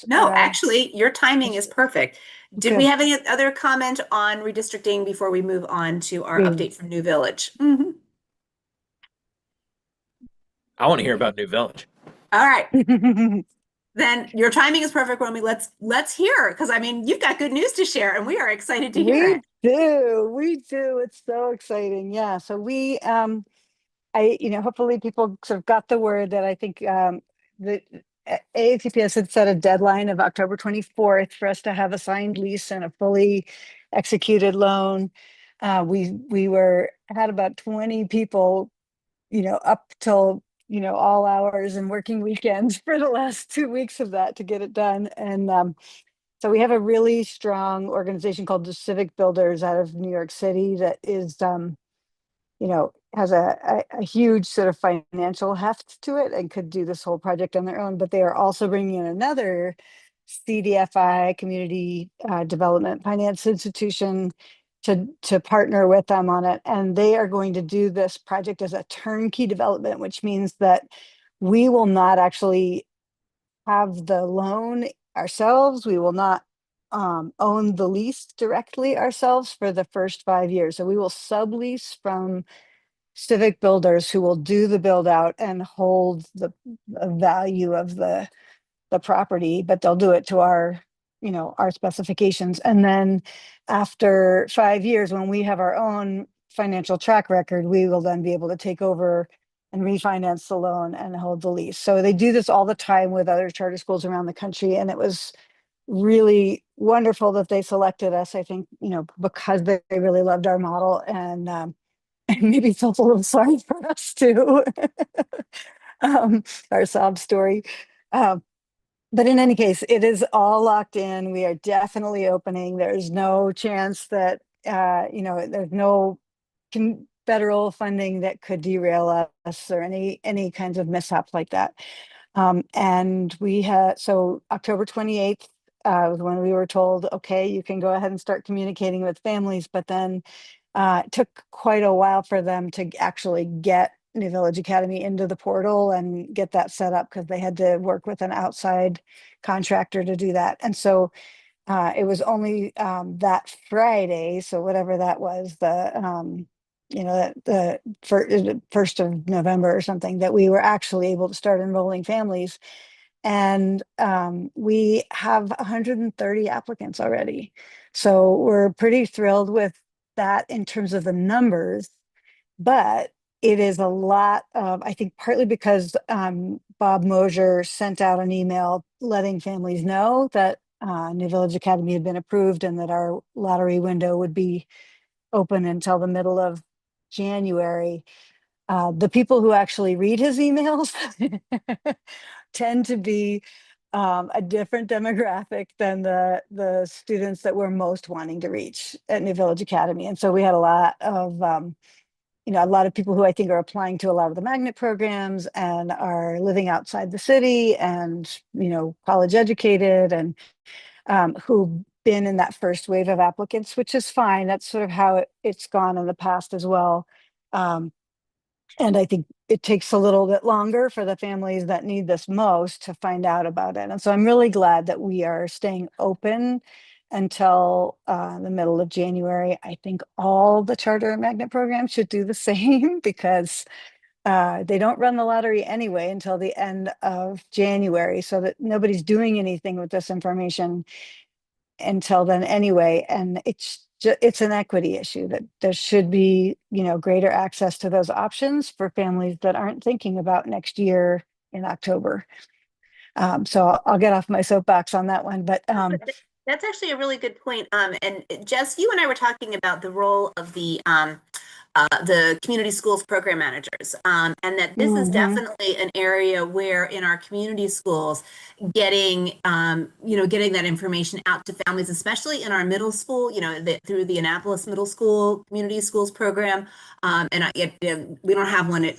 No, actually, your timing is perfect. Did we have any other comment on redistricting before we move on to our update from New Village? Mm-hmm. I want to hear about New Village. All right. Then your timing is perfect, Romy. Let's hear, because you've got good news to share, and we are excited to hear it. We do. It's so exciting. Yeah. So we hopefully people sort of got the word that I think the AACPS had set a deadline of October 24th for us to have a signed lease and a fully executed loan. We had about 20 people, up till, all hours and working weekends for the last 2 weeks of that to get it done. And so we have a really strong organization called the Civic Builders out of New York City that is, has a huge sort of financial heft to it and could do this whole project on their own. But they are also bringing in another CDFI, Community Development Finance Institution, to partner with them on it. And they are going to do this project as a turnkey development, which means that we will not actually have the loan ourselves. We will not own the lease directly ourselves for the first 5 years. So we will sublease from Civic Builders, who will do the build out and hold the value of the property, but they'll do it to our specifications. And then after 5 years, when we have our own financial track record, we will then be able to take over and refinance the loan and hold the lease. So they do this all the time with other charter schools around the country. And it was really wonderful that they selected us, I think, because they really loved our model and maybe felt a little sorry for us too. Our sob story. But in any case, it is all locked in. We are definitely opening. There's no chance that, there's no federal funding that could derail us or any kinds of mishaps like that. And we had, so October 28th was when we were told, okay, you can go ahead and start communicating with families, but then it took quite a while for them to actually get New Village Academy into the portal and get that set up because they had to work with an outside contractor to do that. And so it was only that Friday, so whatever that was, the 1st of November or something, that we were actually able to start enrolling families. And we have 130 applicants already. So we're pretty thrilled with that in terms of the numbers, but it is a lot of, I think, partly because Bob Mosier sent out an email letting families know that New Village Academy had been approved and that our lottery window would be open until the middle of January. The people who actually read his emails tend to be a different demographic than the students that we're most wanting to reach at New Village Academy. And so we had a lot of a lot of people who I think are applying to a lot of the magnet programs and are living outside the city and, college educated and who've been in that first wave of applicants, which is fine. That's sort of how it's gone in the past as well. And I think it takes a little bit longer for the families that need this most to find out about it. And so I'm really glad that we are staying open until the middle of January. I think all the charter and magnet programs should do the same because they don't run the lottery anyway until the end of January, so that nobody's doing anything with this information until then anyway. And it's an equity issue that there should be, greater access to those options for families that aren't thinking about next year in October. So I'll get off my soapbox on that one, but that's actually a really good point. And Jess, you and I were talking about the role of the community schools program managers, and that this is definitely an area where in our community schools, getting that information out to families, especially in our middle school, through the Annapolis Middle School Community Schools Program. We don't have one at,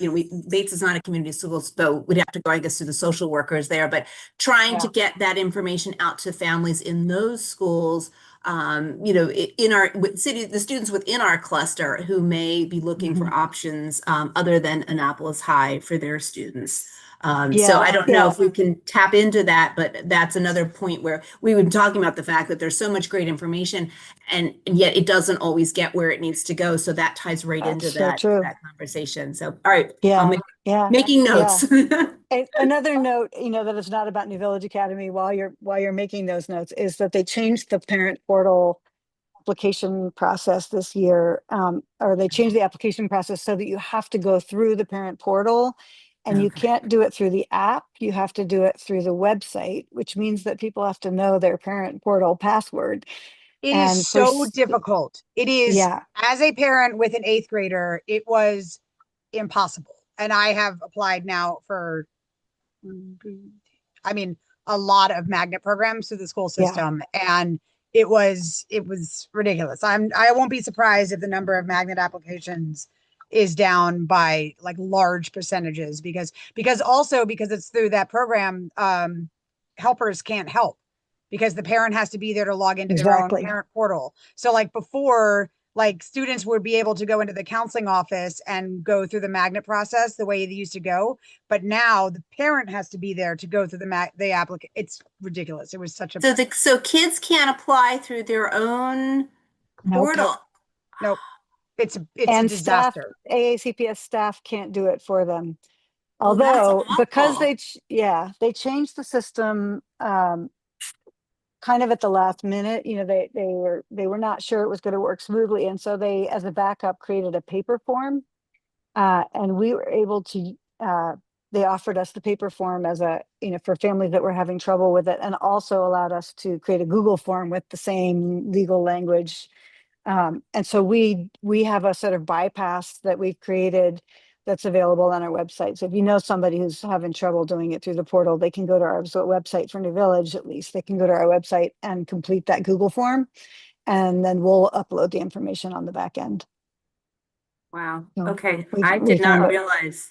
Bates is not a community school, so we'd have to go, I guess, to the social workers there, but trying to get that information out to families in those schools, in our city, the students within our cluster who may be looking for options other than Annapolis High for their students. So I don't know if we can tap into that, but that's another point where we were talking about the fact that there's so much great information and yet it doesn't always get where it needs to go. So that ties right into that conversation. So, all right. Making notes. Another note, that it's not about New Village Academy while you're making those notes is that they changed the parent portal application process this year, or they changed the application process so that you have to go through the parent portal. And you Okay. can't do it through the app. You have to do it through the website, which means that people have to know their parent portal password. It And is for so s- difficult. It is, Yeah, as a parent with an 8th grader, it was impossible. And I have applied now for, I mean, a lot of magnet programs through the school yeah. system. And it was ridiculous. I won't be surprised if the number of magnet applications is down by like large percentages because it's through that program, helpers can't help because the parent has to be there to log into their own Exactly. parent portal. So like before, like students would be able to go into the counseling office and go through the magnet process the way they used to go. But now the parent has to be there to go through the applicant. It's ridiculous. It was such a, So kids can't apply through their own Nope. portal. nope. It's a And staff, disaster. AACPS staff can't do it for them. Oh, that's Although, because awful. they changed the system, kind of at the last minute, they were not sure it was going to work smoothly. And so they, as a backup, created a paper form. And we were able to, they offered us the paper form as for families that were having trouble with it, and also allowed us to create a Google form with the same legal language. And so we have a sort of bypass that we've created that's available on our website. So if you know somebody who's having trouble doing it through the portal, they can go to our website for New Village, at least. They can go to our website and complete that Google form, and then we'll upload the information on the back end. Wow. So Okay. we I did found not it. realize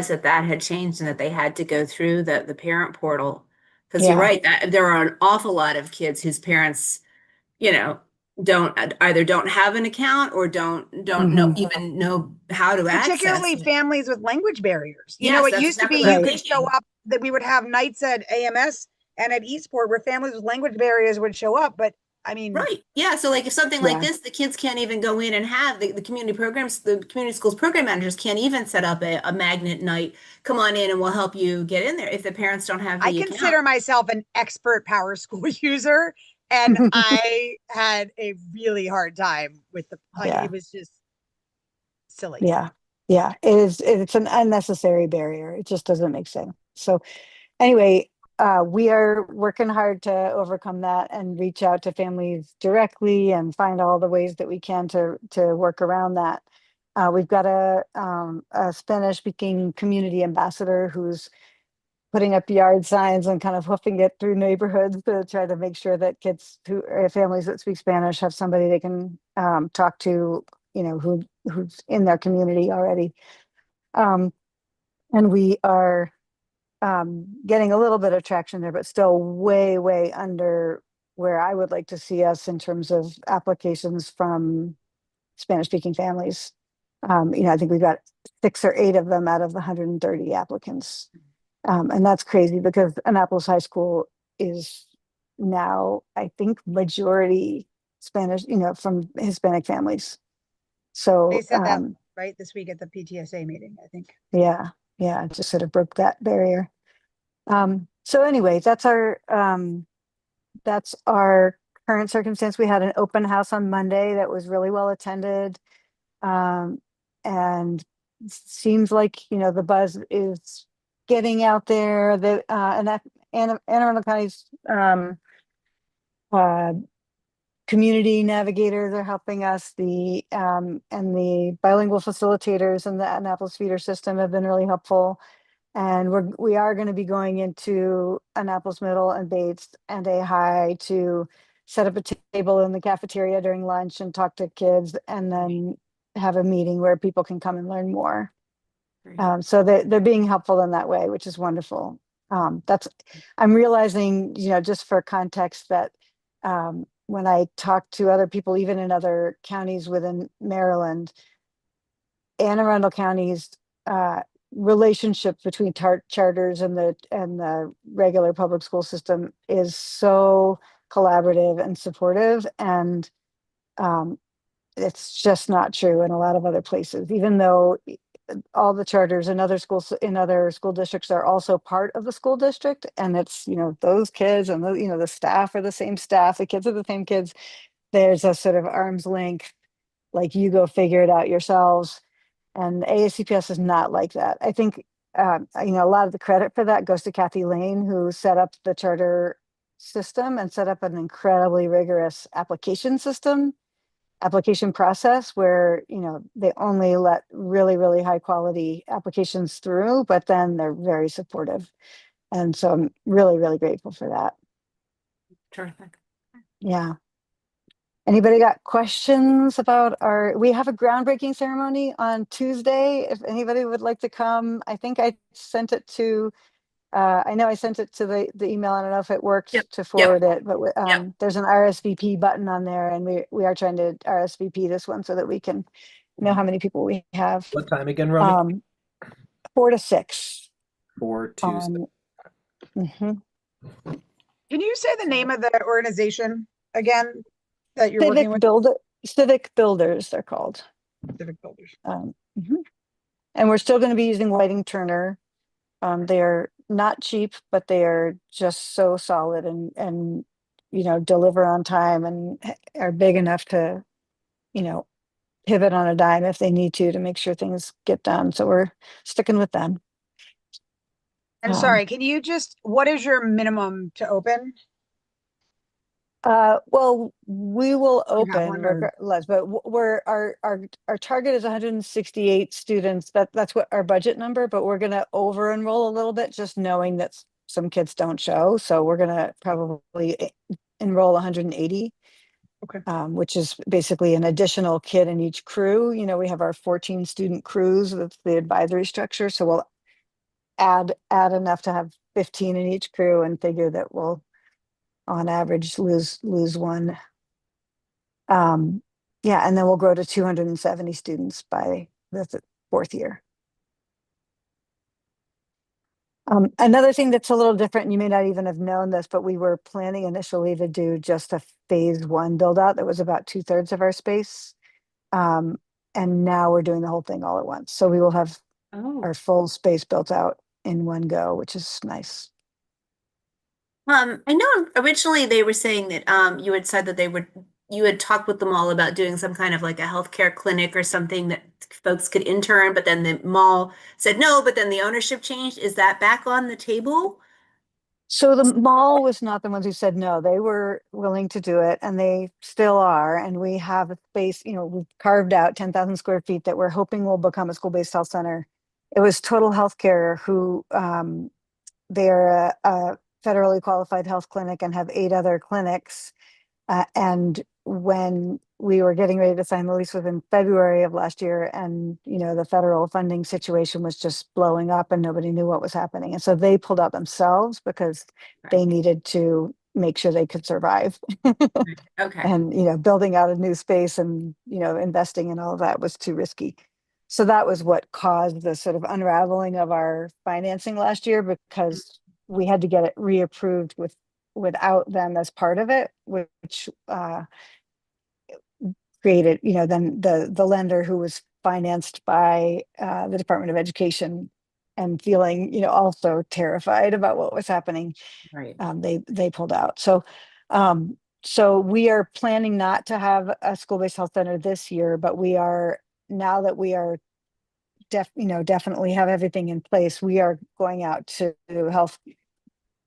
that that had changed and that they had to go through the parent portal. Because you're Yeah. right, that there are an awful lot of kids whose parents, don't have an account or don't know Mhm. even know how to access Particularly it. families with language barriers. Yes, It that's used to be exactly what you I'm could show thinking. up, that we would have nights at AMS and at Eastport where families with language barriers would show up. But I mean, Right. Yeah. So like if something like Yeah. this, the kids can't even go in and have the community programs, the community schools program managers can't even set up a magnet night. Come on in and we'll help you get in there if the parents don't have I the consider account. myself an expert Power School user, and I had a really hard time with Yeah. it was just silly. Yeah. Yeah. It's an unnecessary barrier. It just doesn't make sense. So anyway, we are working hard to overcome that and reach out to families directly and find all the ways that we can to work around that. We've got a Spanish-speaking community ambassador who's putting up yard signs and kind of hoofing it through neighborhoods to try to make sure that families that speak Spanish have somebody they can talk to, who's in their community already. And we are getting a little bit of traction there, but still way, way under where I would like to see us in terms of applications from Spanish-speaking families. I think we've got 6 or 8 of them out of the 130 applicants. And that's crazy because Annapolis High School is now, I think, majority Spanish, from Hispanic families. So They said that right this week at the PTSA meeting, I think. yeah, it just sort of broke that barrier. So anyway, that's our current circumstance. We had an open house on Monday that was really well attended. And seems like, the buzz is getting out there. And that Anne Arundel County's community navigators are helping us. And the bilingual facilitators and the Annapolis feeder system have been really helpful. And we are going to be going into Annapolis Middle and Bates and A High to set up a table in the cafeteria during lunch and talk to kids, and then have a meeting where people can come and learn more. So they're being helpful in that way, which is wonderful. I'm realizing, just for context, that when I talk to other people, even in other counties within Maryland, Anne Arundel County's relationship between charters and the regular public school system is so collaborative and supportive, and it's just not true in a lot of other places, even though all the charters in other schools in other school districts are also part of the school district, and it's those kids and the staff are the same staff, the kids are the same kids. there's a sort of arm's length, like you go figure it out yourselves. And ASCPS is not like that. I think, you know, a lot of the credit for that goes to Kathy Lane, who set up the charter system and set up an incredibly rigorous application process where, you know, they only let really, really high quality applications through, but then they're very supportive. And so I'm really, really grateful for that. Terrific. Yeah. Anybody got questions about we have a groundbreaking ceremony on Tuesday. If anybody would like to come, I think I sent it to, I know I sent it to the email. I don't know if it worked to forward it, but there's an RSVP button on there, and we are trying to RSVP this one so that we can know how many people we have. What time again, Romy? 4 to 6. 4 to 6. Mhm. Can you say the name of the organization again that you're working with? Civic Builders, they're called. Civic Builders. Mhm. And we're still going to be using Whiting Turner. They are not cheap, but they are just so solid and you know, deliver on time and are big enough to, you know, pivot on a dime if they need to make sure things get done. So we're sticking with them. And sorry, can you what is your minimum to open? Well, we will You have open one, or- regardless, but our target is 168 students. That's what our budget number, but we're gonna over enroll a little bit, just knowing that some kids don't show. So we're gonna probably enroll 180. Okay. Which is basically an additional kid in each crew. You know, we have our 14 student crews with the advisory structure. So we'll add enough to have 15 in each crew and figure that we'll on average lose one. Yeah, and then we'll grow to 270 students by the 4th year. Another thing that's a little different, and you may not even have known this, but we were planning initially to do just a phase 1 build out that was about 2/3 of our space. And now we're doing the whole thing all at once. So we will have our full space built out in one go, which is nice. I know originally they were saying that you had said that you had talked with them all about doing some kind of like a healthcare clinic or something that folks could intern, but then the mall said no, but then the ownership changed. Is that back on the table? So the mall was not the ones who said no. They were willing to do it, and they still are. And we have a space, you know, we've carved out 10,000 square feet that we're hoping will become a school-based health center. It was Total Healthcare who, they're a federally qualified health clinic and have 8 other clinics. And when we were getting ready to sign the lease with in February of last year, and you know, the federal funding situation was just blowing up and nobody knew what was happening. And so they pulled out themselves because they needed to make sure they could survive. Okay. And, you know, building out a new space and, you know, investing in all of that was too risky. So that was what caused the sort of unraveling of our financing last year, because we had to get it reapproved without them as part of it, which created, you know, then the lender who was financed by the Department of Education and feeling, you know, also terrified about what was happening. Right. They pulled out. So we are planning not to have a school-based health center this year, but we are, now that we are definitely have everything in place, we are going out to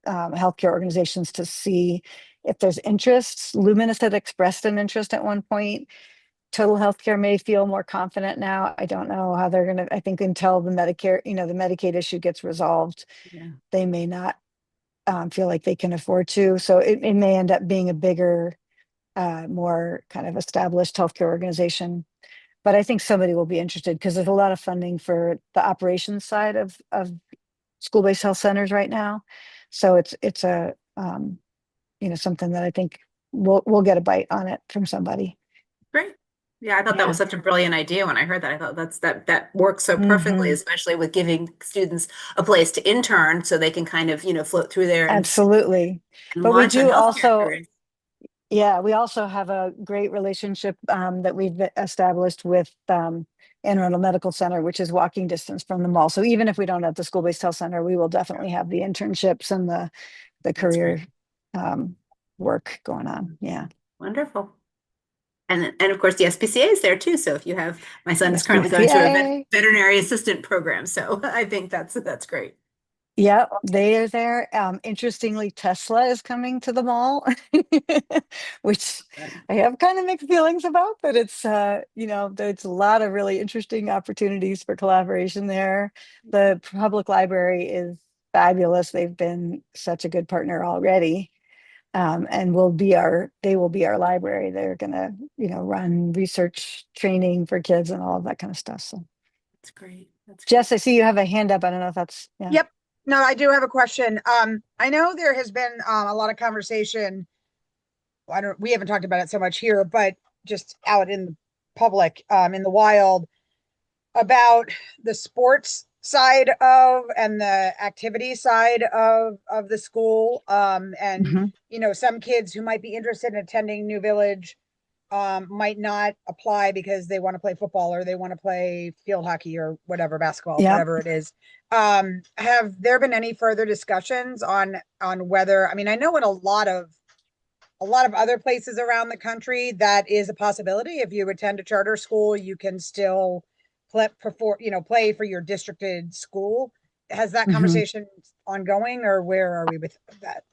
healthcare organizations to see if there's interest. Luminous had expressed an interest at one point. Total Healthcare may feel more confident now. I don't know how they're gonna, I think until the Medicare, you know, the Medicaid issue gets resolved, they may not feel like they can afford to. So it may end up being a bigger, more kind of established healthcare organization. But I think somebody will be interested because there's a lot of funding for the operations side of school-based health centers right now. So it's a, you know, something that I think we'll get a bite on it from somebody. Great. Yeah, I thought that Yeah. was such a brilliant idea when I heard that. I thought that works so perfectly, especially with giving students a place to intern so they can kind of, you know, float through there. Absolutely. And But we launch a do healthcare also, career. yeah, we also have a great relationship that we've established with Anne Arundel Medical Center, which is walking distance from the mall. So even if we don't have the school-based health center, we will definitely have the internships and the career work going on. Yeah. Wonderful. And of course the SPCA is there too. So if you have, my son is currently going to a SPCA. veterinary assistant program. So I think that's great. Yep, they are there. Interestingly, Tesla is coming to the mall, which I have kind of mixed feelings about, but it's there's a lot of really interesting opportunities for collaboration there. The public library is fabulous. They've been such a good partner already. And they will be our library. They're gonna, run research training for kids and all of that kind of stuff. So That's great. That's Jess, I see you have a hand up. I don't know if that's Yep. No, I do have a question. I know there has been a lot of conversation. We haven't talked about it so much here, but just out in the public, in the wild, about the sports side of and the activity side of the school. And some kids who might be interested in attending New Village might not apply because they want to play football or they want to play field hockey or whatever, basketball, Yep. whatever it is. Have there been any further discussions on whether, I know in a lot of other places around the country that is a possibility. If you attend a charter school, you can still play for your districted school. Has that conversation ongoing, or where are we with that?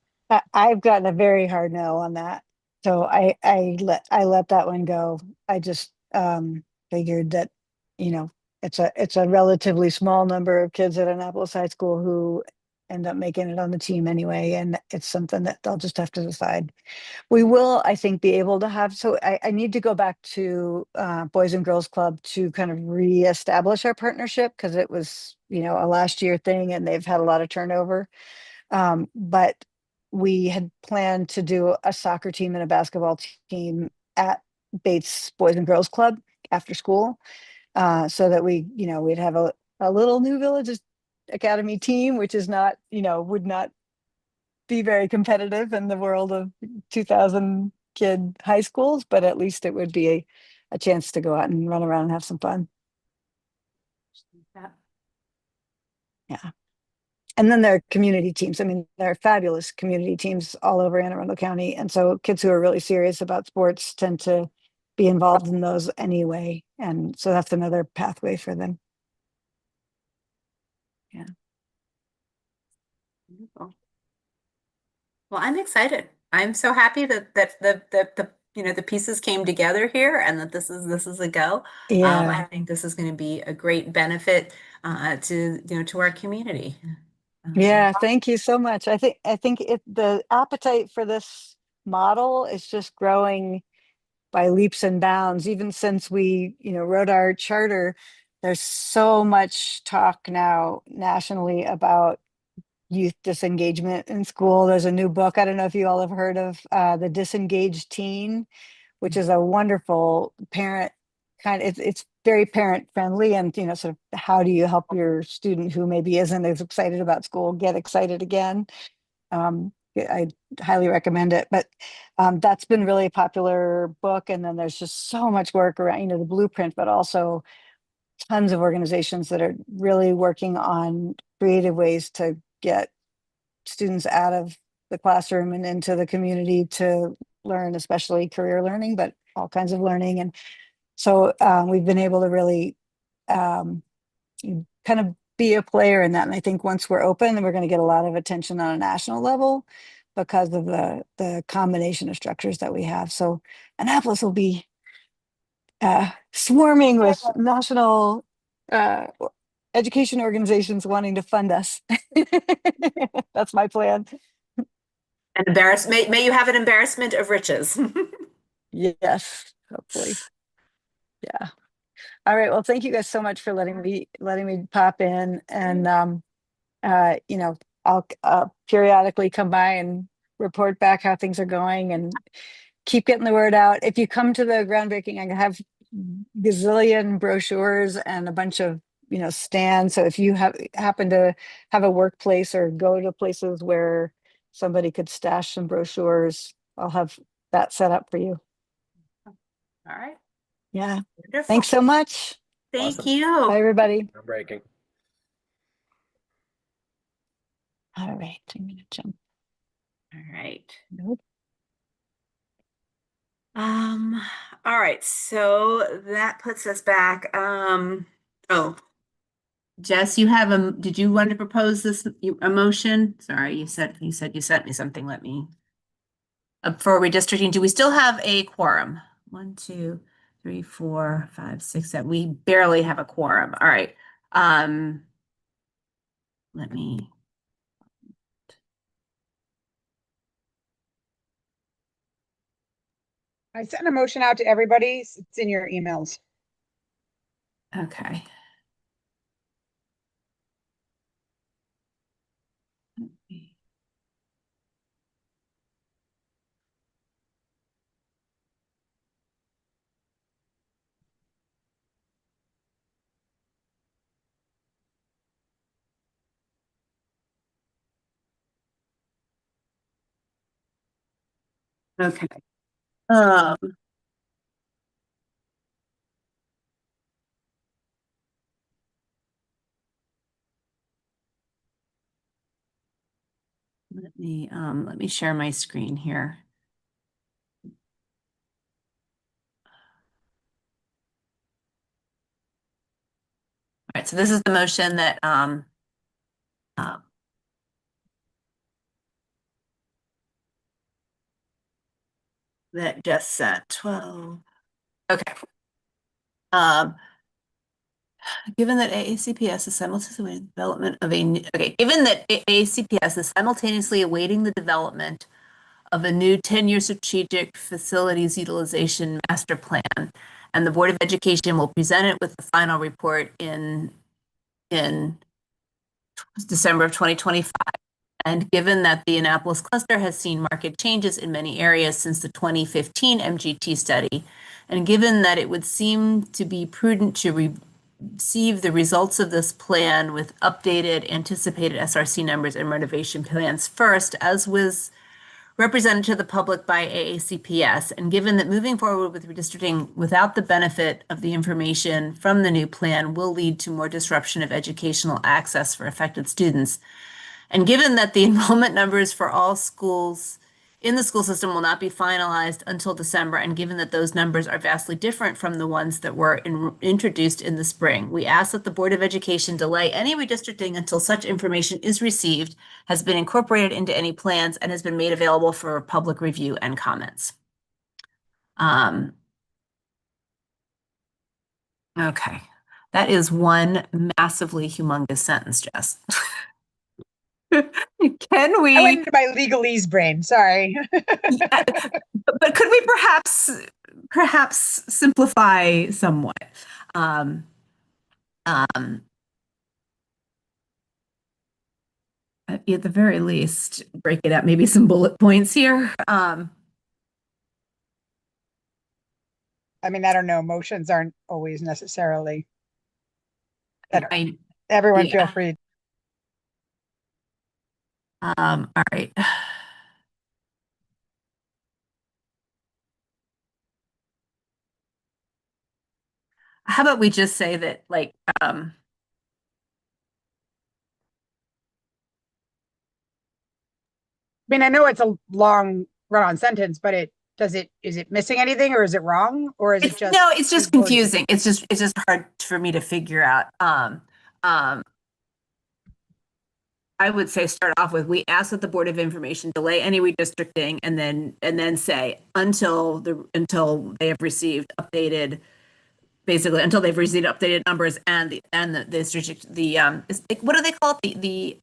I've gotten a very hard no on that. So I let that one go. I just figured that, it's a relatively small number of kids at Annapolis High School who end up making it on the team anyway, and it's something that they'll just have to decide. We will, I think, be able to have, so I need to go back to Boys and Girls Club to kind of reestablish our partnership, because it was, a last year thing and they've had a lot of turnover. But we had planned to do a soccer team and a basketball team at Bates Boys and Girls Club after school, so that we'd have a little New Village Academy team, which is not, would not be very competitive in the world of 2,000 kid high schools, but at least it would be a chance to go out and run around and have some fun. Yeah. And then there are community teams. There are fabulous community teams all over Anne Arundel County. And so kids who are really serious about sports tend to be involved in those anyway. And so that's another pathway for them. Yeah. Wonderful. Well, I'm excited. I'm so happy that the pieces came together here and that this is a go. Yeah. I think this is going to be a great benefit to our community. Yeah, thank you so much. I think the appetite for this model is just growing by leaps and bounds. Even since we, wrote our charter, there's so much talk now nationally about youth disengagement in school. There's a new book. I don't know if you all have heard of The Disengaged Teen, which is a wonderful parent it's very parent friendly, and sort of how do you help your student who maybe isn't as excited about school get excited again. I highly recommend it, but that's been really a popular book. And then there's just so much work around, the blueprint, but also tons of organizations that are really working on creative ways to get students out of the classroom and into the community to learn, especially career learning, but all kinds of learning. And so we've been able to really kind of be a player in that. And I think once we're open, we're going to get a lot of attention on a national level because of the combination of structures that we have. So Annapolis will be swarming with national education organizations wanting to fund us. That's my plan. May you have an embarrassment of riches. Yes, hopefully. Yeah. All right. Well, thank you guys so much for letting me pop in, and I'll periodically come by and report back how things are going and keep getting the word out. If you come to the groundbreaking, I have gazillion brochures and a bunch of stands. So if you happen to have a workplace or go to places where somebody could stash some brochures, I'll have that set up for you. All right. Yeah. Wonderful. Thanks so much. Thank Awesome. you. Bye, everybody. Groundbreaking. All right. I'm going to jump. All right. Nope. All right, so that puts us back. Oh, Jess, you have did you want to propose a motion? Sorry, you said you sent me something. Let me. For redistricting, do we still have a quorum? 1, 2, 3, 4, 5, 6, 7. We barely have a quorum. All right. Let me. I sent a motion out to everybody. It's in your emails. Okay. Okay. Let me share my screen here. All right, so this is the motion that that Jess sent. 12. Okay. Given that AACPS is simultaneously development of given that AACPS is simultaneously awaiting the development of a new 10-year strategic facilities utilization master plan, and the Board of Education will present it with the final report in December of 2025. And given that the Annapolis cluster has seen market changes in many areas since the 2015 MGT study, and given that it would seem to be prudent to receive the results of this plan with updated anticipated SRC numbers and renovation plans first, as was represented to the public by AACPS, and given that moving forward with redistricting without the benefit of the information from the new plan will lead to more disruption of educational access for affected students, and given that the enrollment numbers for all schools in the school system will not be finalized until December, and given that those numbers are vastly different from the ones that were introduced in the spring, we ask that the Board of Education delay any redistricting until such information is received, has been incorporated into any plans, and has been made available for public review and comments. Okay, that is one massively humongous sentence, Jess. Can we? I went into my legalese brain. Sorry. But could we perhaps simplify somewhat? At the very least, break it up, maybe some bullet points here. I mean, I don't know. Motions aren't always necessarily. Everyone feel free. All right. How about we just say that, like, I mean, I know it's a long run-on sentence, but is it missing anything, or is it wrong, or is it just? No, it's just confusing. It's just hard for me to figure out. I would say start off with, we ask that the Board of Information delay any redistricting, and then say until they have received updated, basically until they've received updated numbers and the strategic, what do they call it? The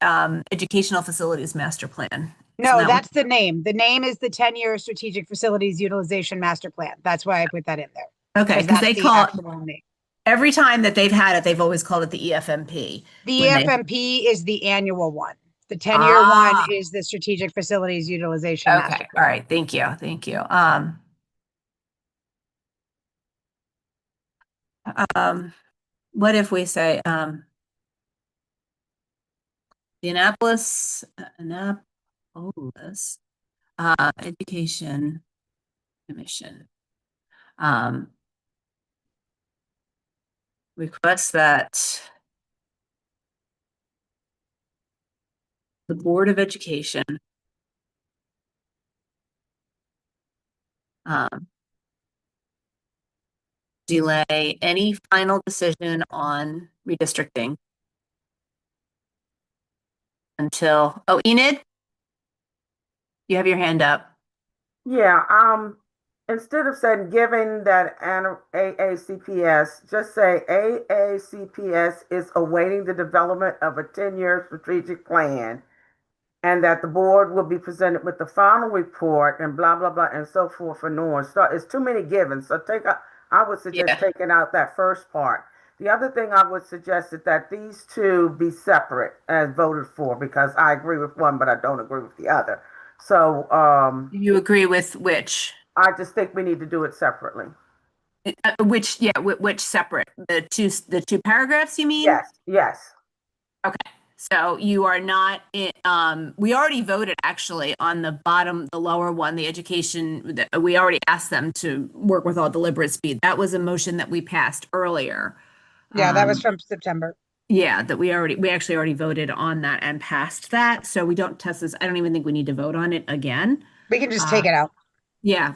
educational facilities master plan. No, that's the name. The name is the 10-year strategic facilities utilization master plan. That's why I put that in there. Okay, because they call it, every time that they've had it, they've always called it the EFMP. The EFMP is the annual one. The 10-year one is the strategic facilities utilization master plan. All right, thank you. What if we say the Annapolis Education Commission requests that the Board of Education delay any final decision on redistricting until, oh, Enid? You have your hand up. Yeah, instead of saying given that AACPS, just say AACPS is awaiting the development of a 10-year strategic plan, and that the board will be presented with the final report and blah, blah, blah, and so forth for North Star. It's too many givens, so I would suggest taking out that first part. The other thing I would suggest is that these two be separate as voted for, because I agree with one, but I don't agree with the other. So, You agree with which? I just think we need to do it separately. Which separate? The two paragraphs, you mean? Yes, yes. Okay. So you are not, we already voted actually on the bottom, the lower one, the education, we already asked them to work with all deliberate speed. That was a motion that we passed earlier. Yeah, that was from September. Yeah, that we actually already voted on that and passed that. So we don't test this. I don't even think we need to vote on it again. We can just take it out. Yeah,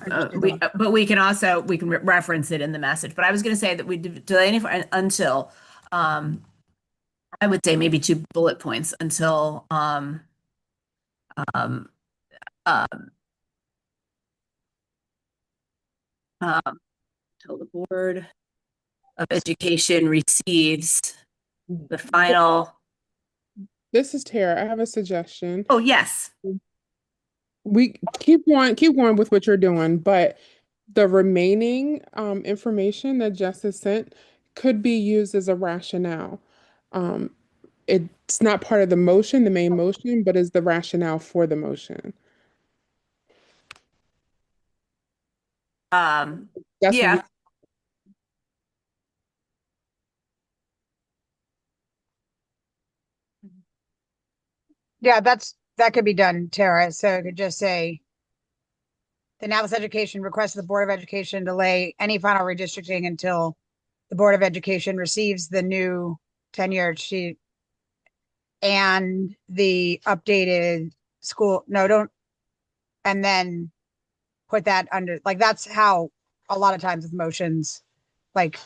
but we can also, reference it in the message. But I was going to say that we delay any until, I would say maybe 2 bullet points until until the Board of Education receives the final. This is Tara. I have a suggestion. Oh, yes. We keep going with what you're doing, but the remaining information that Justice sent could be used as a rationale. It's not part of the motion, the main motion, but is the rationale for the motion. Yeah. Yeah, that could be done, Tara. So it could just say the Annapolis Education requests the Board of Education delay any final redistricting until the Board of Education receives the new 10-year sheet and the updated school. No, don't. And then put that under, like, that's how a lot of times with motions, like,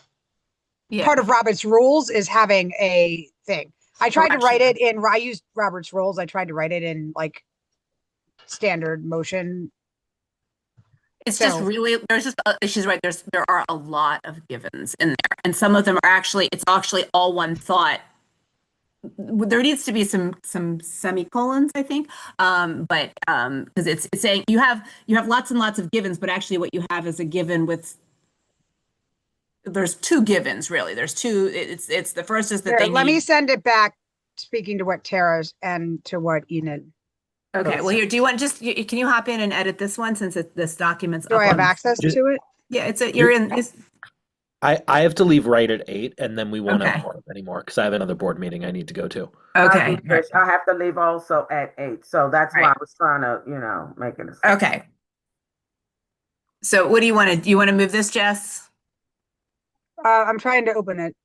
part of Robert's rules is having a thing. I tried to write it in, I used Robert's rules. I tried to write it in like standard motion. It's just really, there's just, she's right. There are a lot of givens in there, and some of them are actually, it's actually all one thought. There needs to be some semicolons, I think. But because it's saying you have lots and lots of givens, but actually what you have is a given with, there's 2 givens really. There's 2, it's the first is that they let me send it back, speaking to what Tara's and to what Enid. Okay, well here, do you want can you hop in and edit this one since this document's Do I have access to it? Yeah, you're in. I have to leave right at 8, and then we won't have more anymore because I have another board meeting I need to go to. Okay. I have to leave also at 8, so that's why I was trying to, make it. Okay. So what do you want to? Do you want to move this, Jess? I'm trying to open it.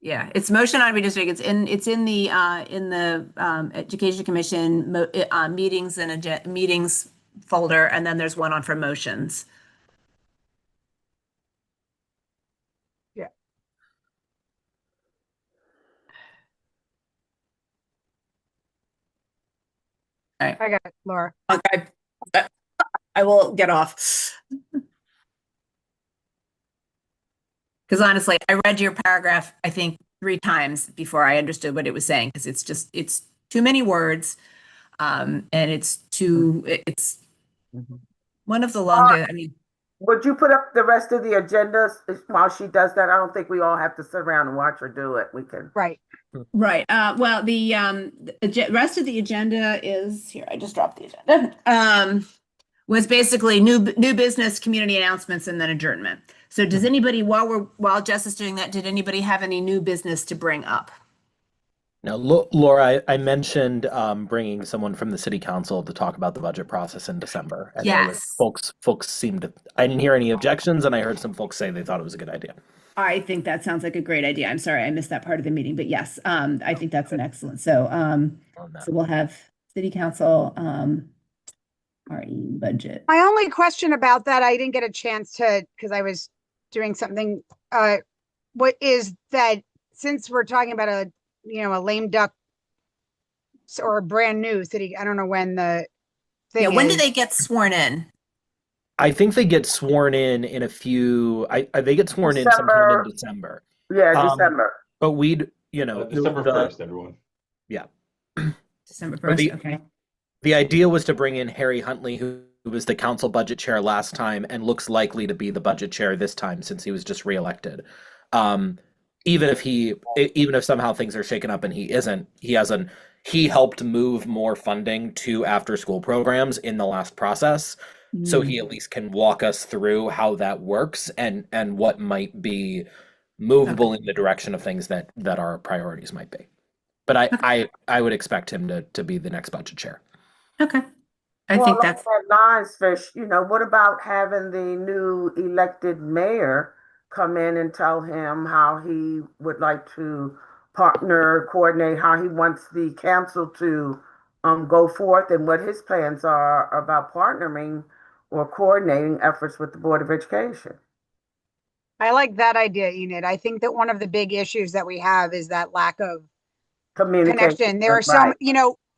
Yeah, it's motion on redistricting. It's in the Education Commission meetings and meetings folder, and then there's one on for motions. Yeah. All right. I got it, Laura. Okay. I will get off. Because honestly, I read your paragraph, I think 3 times before I understood what it was saying, because it's too many words. And it's one of the longest, I mean. Would you put up the rest of the agendas while she does that? I don't think we all have to sit around and watch her do it. We can. Right. Right. Well, the rest of the agenda is here. I just dropped the agenda. Was basically new business, community announcements, and then adjournment. So does anybody, while Jess is doing that, did anybody have any new business to bring up? Now, Laura, I mentioned bringing someone from the city council to talk about the budget process in December. And yes. Folks seemed to, I didn't hear any objections, and I heard some folks say they thought it was a good idea. I think that sounds like a great idea. I'm sorry, I missed that part of the meeting, but yes, I think that's an excellent. So, so we'll have city council, RE budget. My only question about that, I didn't get a chance to, because I was doing something, what is that, since we're talking about a lame duck or a brand new city, I don't know when the thing Yeah, when do is. they get sworn in? I think they get sworn in a few. They get sworn in sometime in December. Yeah, December. But we'd, you know, December 1st, everyone. Yeah. December Or 1st, okay. The idea was to bring in Harry Huntley, who was the council budget chair last time and looks likely to be the budget chair this time since he was just reelected. Even if somehow things are shaken up and he isn't, he helped move more funding to after school programs in the last process. So he at least can walk us through how that works and what might be movable in the direction of things that our priorities might be. But I would expect him to be the next budget chair. Okay. I think that's along that lines, Fish. What about having the new elected mayor come in and tell him how he would like to partner, coordinate, how he wants the council to go forth and what his plans are about partnering or coordinating efforts with the Board of Education. I like that idea, Enid. I think that one of the big issues that we have is that lack of connection. There are some,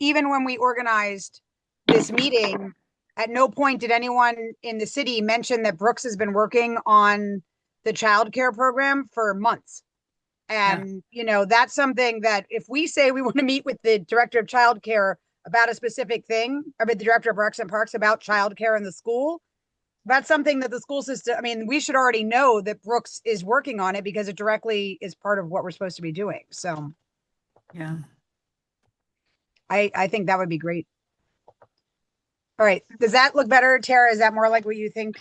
even when we organized this meeting, at no point did anyone in the city mention that Brooks has been working on the childcare program for months. And, that's something that if we say we want to meet with the director of childcare about a specific thing, or with the director of Recs and Parks about childcare in the school, that's something that the school system, we should already know that Brooks is working on it because it directly is part of what we're supposed to be doing. So, yeah, I think that would be great. All right. Does that look better, Tara? Is that more like what you think?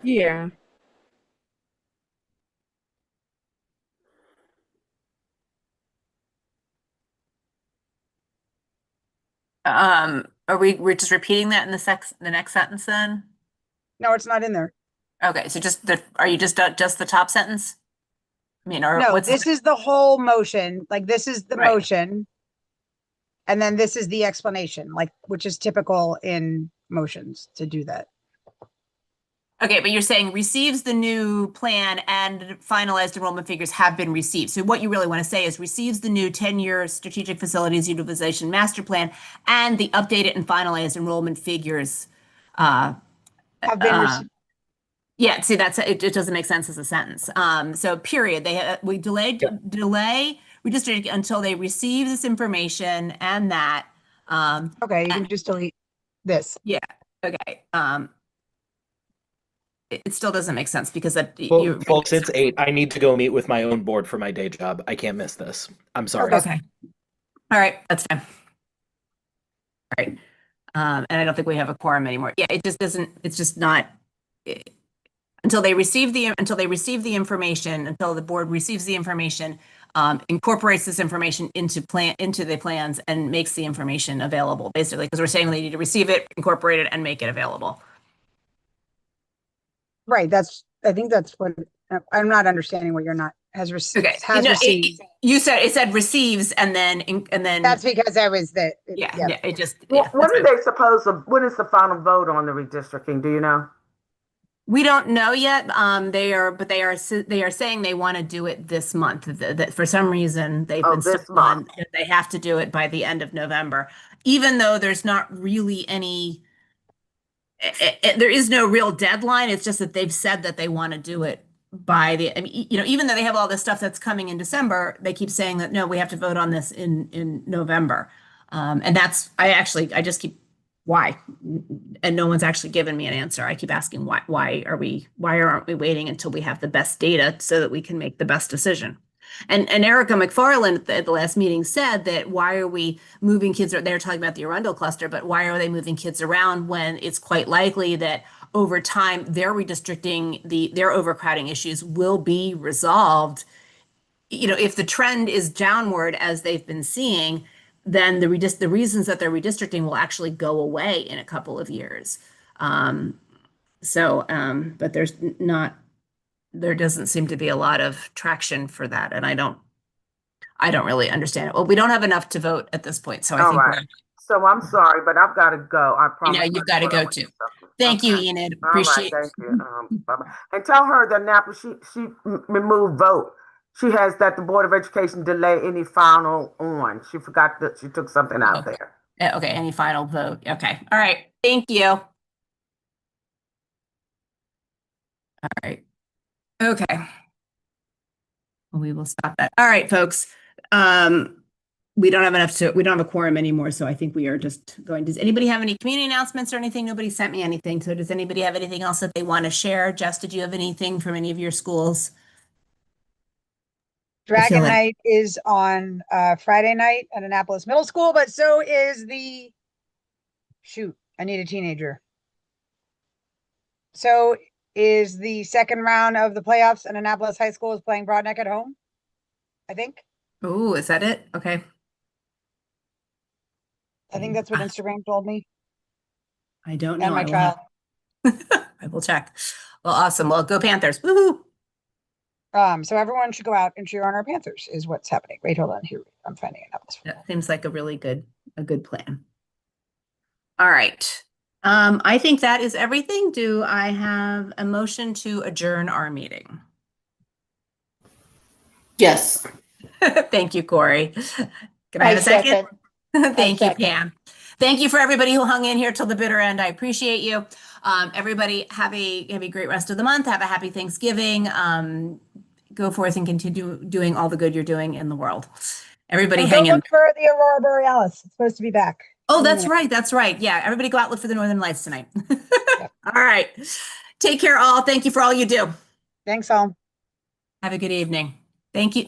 Yeah. we're just repeating that in the next sentence then? No, it's not in there. Okay, so are you just the top sentence? Or no, what's this is the whole motion. Like this is the Right. motion. And then this is the explanation, which is typical in motions to do that. Okay, but you're saying receives the new plan and finalized enrollment figures have been received. So what you really want to say is receives the new 10-year strategic facilities utilization master plan and the updated and finalized enrollment figures Have been received. Yeah, see, it doesn't make sense as a sentence. So period. We delay redistricting until they receive this information and that. Okay, you can just delete this. Yeah. Okay. It still doesn't make sense because Folks, it's 8. I need to go meet with my own board for my day job. I can't miss this. I'm sorry. Okay. All right, that's fine. All right. And I don't think we have a quorum anymore. Yeah, it just doesn't. It's just not. Until they receive the information, until the board receives the information, incorporates this information into the plans and makes the information available, basically, because we're saying they need to receive it, incorporate it, and make it available. Right. I think that's what I'm not understanding what you're not has received. Okay. Received. You said it said receives and then that's because I was the it just when is the final vote on the redistricting? Do you know? We don't know yet. They are saying they want to do it this month. That for some reason they've been stuck on that they have to do it by the end of November, even though there's not really any. There is no real deadline. It's just that they've said that they want to do it by even though they have all this stuff that's coming in December, they keep saying that no, we have to vote on this in November, and that's I just keep. Why? And no one's actually given me an answer. I keep asking why aren't we waiting until we have the best data so that we can make the best decision? And Erica McFarland at the last meeting said that why are we moving kids? They're talking about the Arundel cluster, but why are they moving kids around when it's quite likely that over time their redistricting, their overcrowding issues will be resolved? If the trend is downward as they've been seeing, then the reasons that they're redistricting will actually go away in a couple of years. But there doesn't seem to be a lot of traction for that. And I don't really understand it. Well, we don't have enough to vote at this point. So I think So I'm sorry, but I've got to go. I promise. You've got to go too. Thank you, Okay. Enid. All right, Appreciate thank you. Bye-bye. And tell her that Napa, she removed vote. She has that the Board of Education delay any final on. She forgot that she took something out Okay. there. Okay, any final vote? Okay. All right. Thank you. All right. Okay. We will stop that. All right, folks. We don't have a quorum anymore, so I think we are just going. Does anybody have any community announcements or anything? Nobody sent me anything. So does anybody have anything else that they want to share? Jess, did you have anything from any of your schools? Dragon like- Night is on Friday night at Annapolis Middle School, but so is I need a teenager. So is the second round of the playoffs, and Annapolis High School is playing Broadneck at home, I think. Oh, is that it? Okay. I think that's what Instagram told me. I don't know. And my I will child. I will check. Well, awesome. Well, go Panthers. Woohoo. So everyone should go out and cheer on our Panthers is what's happening. Wait, hold on. Here, I'm finding it out. That seems like a really good plan. All right. I think that is everything. Do I have a motion to adjourn our meeting? Yes. Thank you, Corey. Can I have a second? Thank you, Pam. Thank you for everybody who hung in here till the bitter end. I appreciate you. Everybody have a great rest of the month. Have a happy Thanksgiving. Go forth and continue doing all the good you're doing in the world. Everybody And hang go in. look for the Aurora Borealis. It's supposed to be back. Oh, that's right. That's right. Yeah. Everybody go out, look for the Northern Lights tonight. All right. Take care all. Thank you for all you do. Thanks all. Have a good evening. Thank you.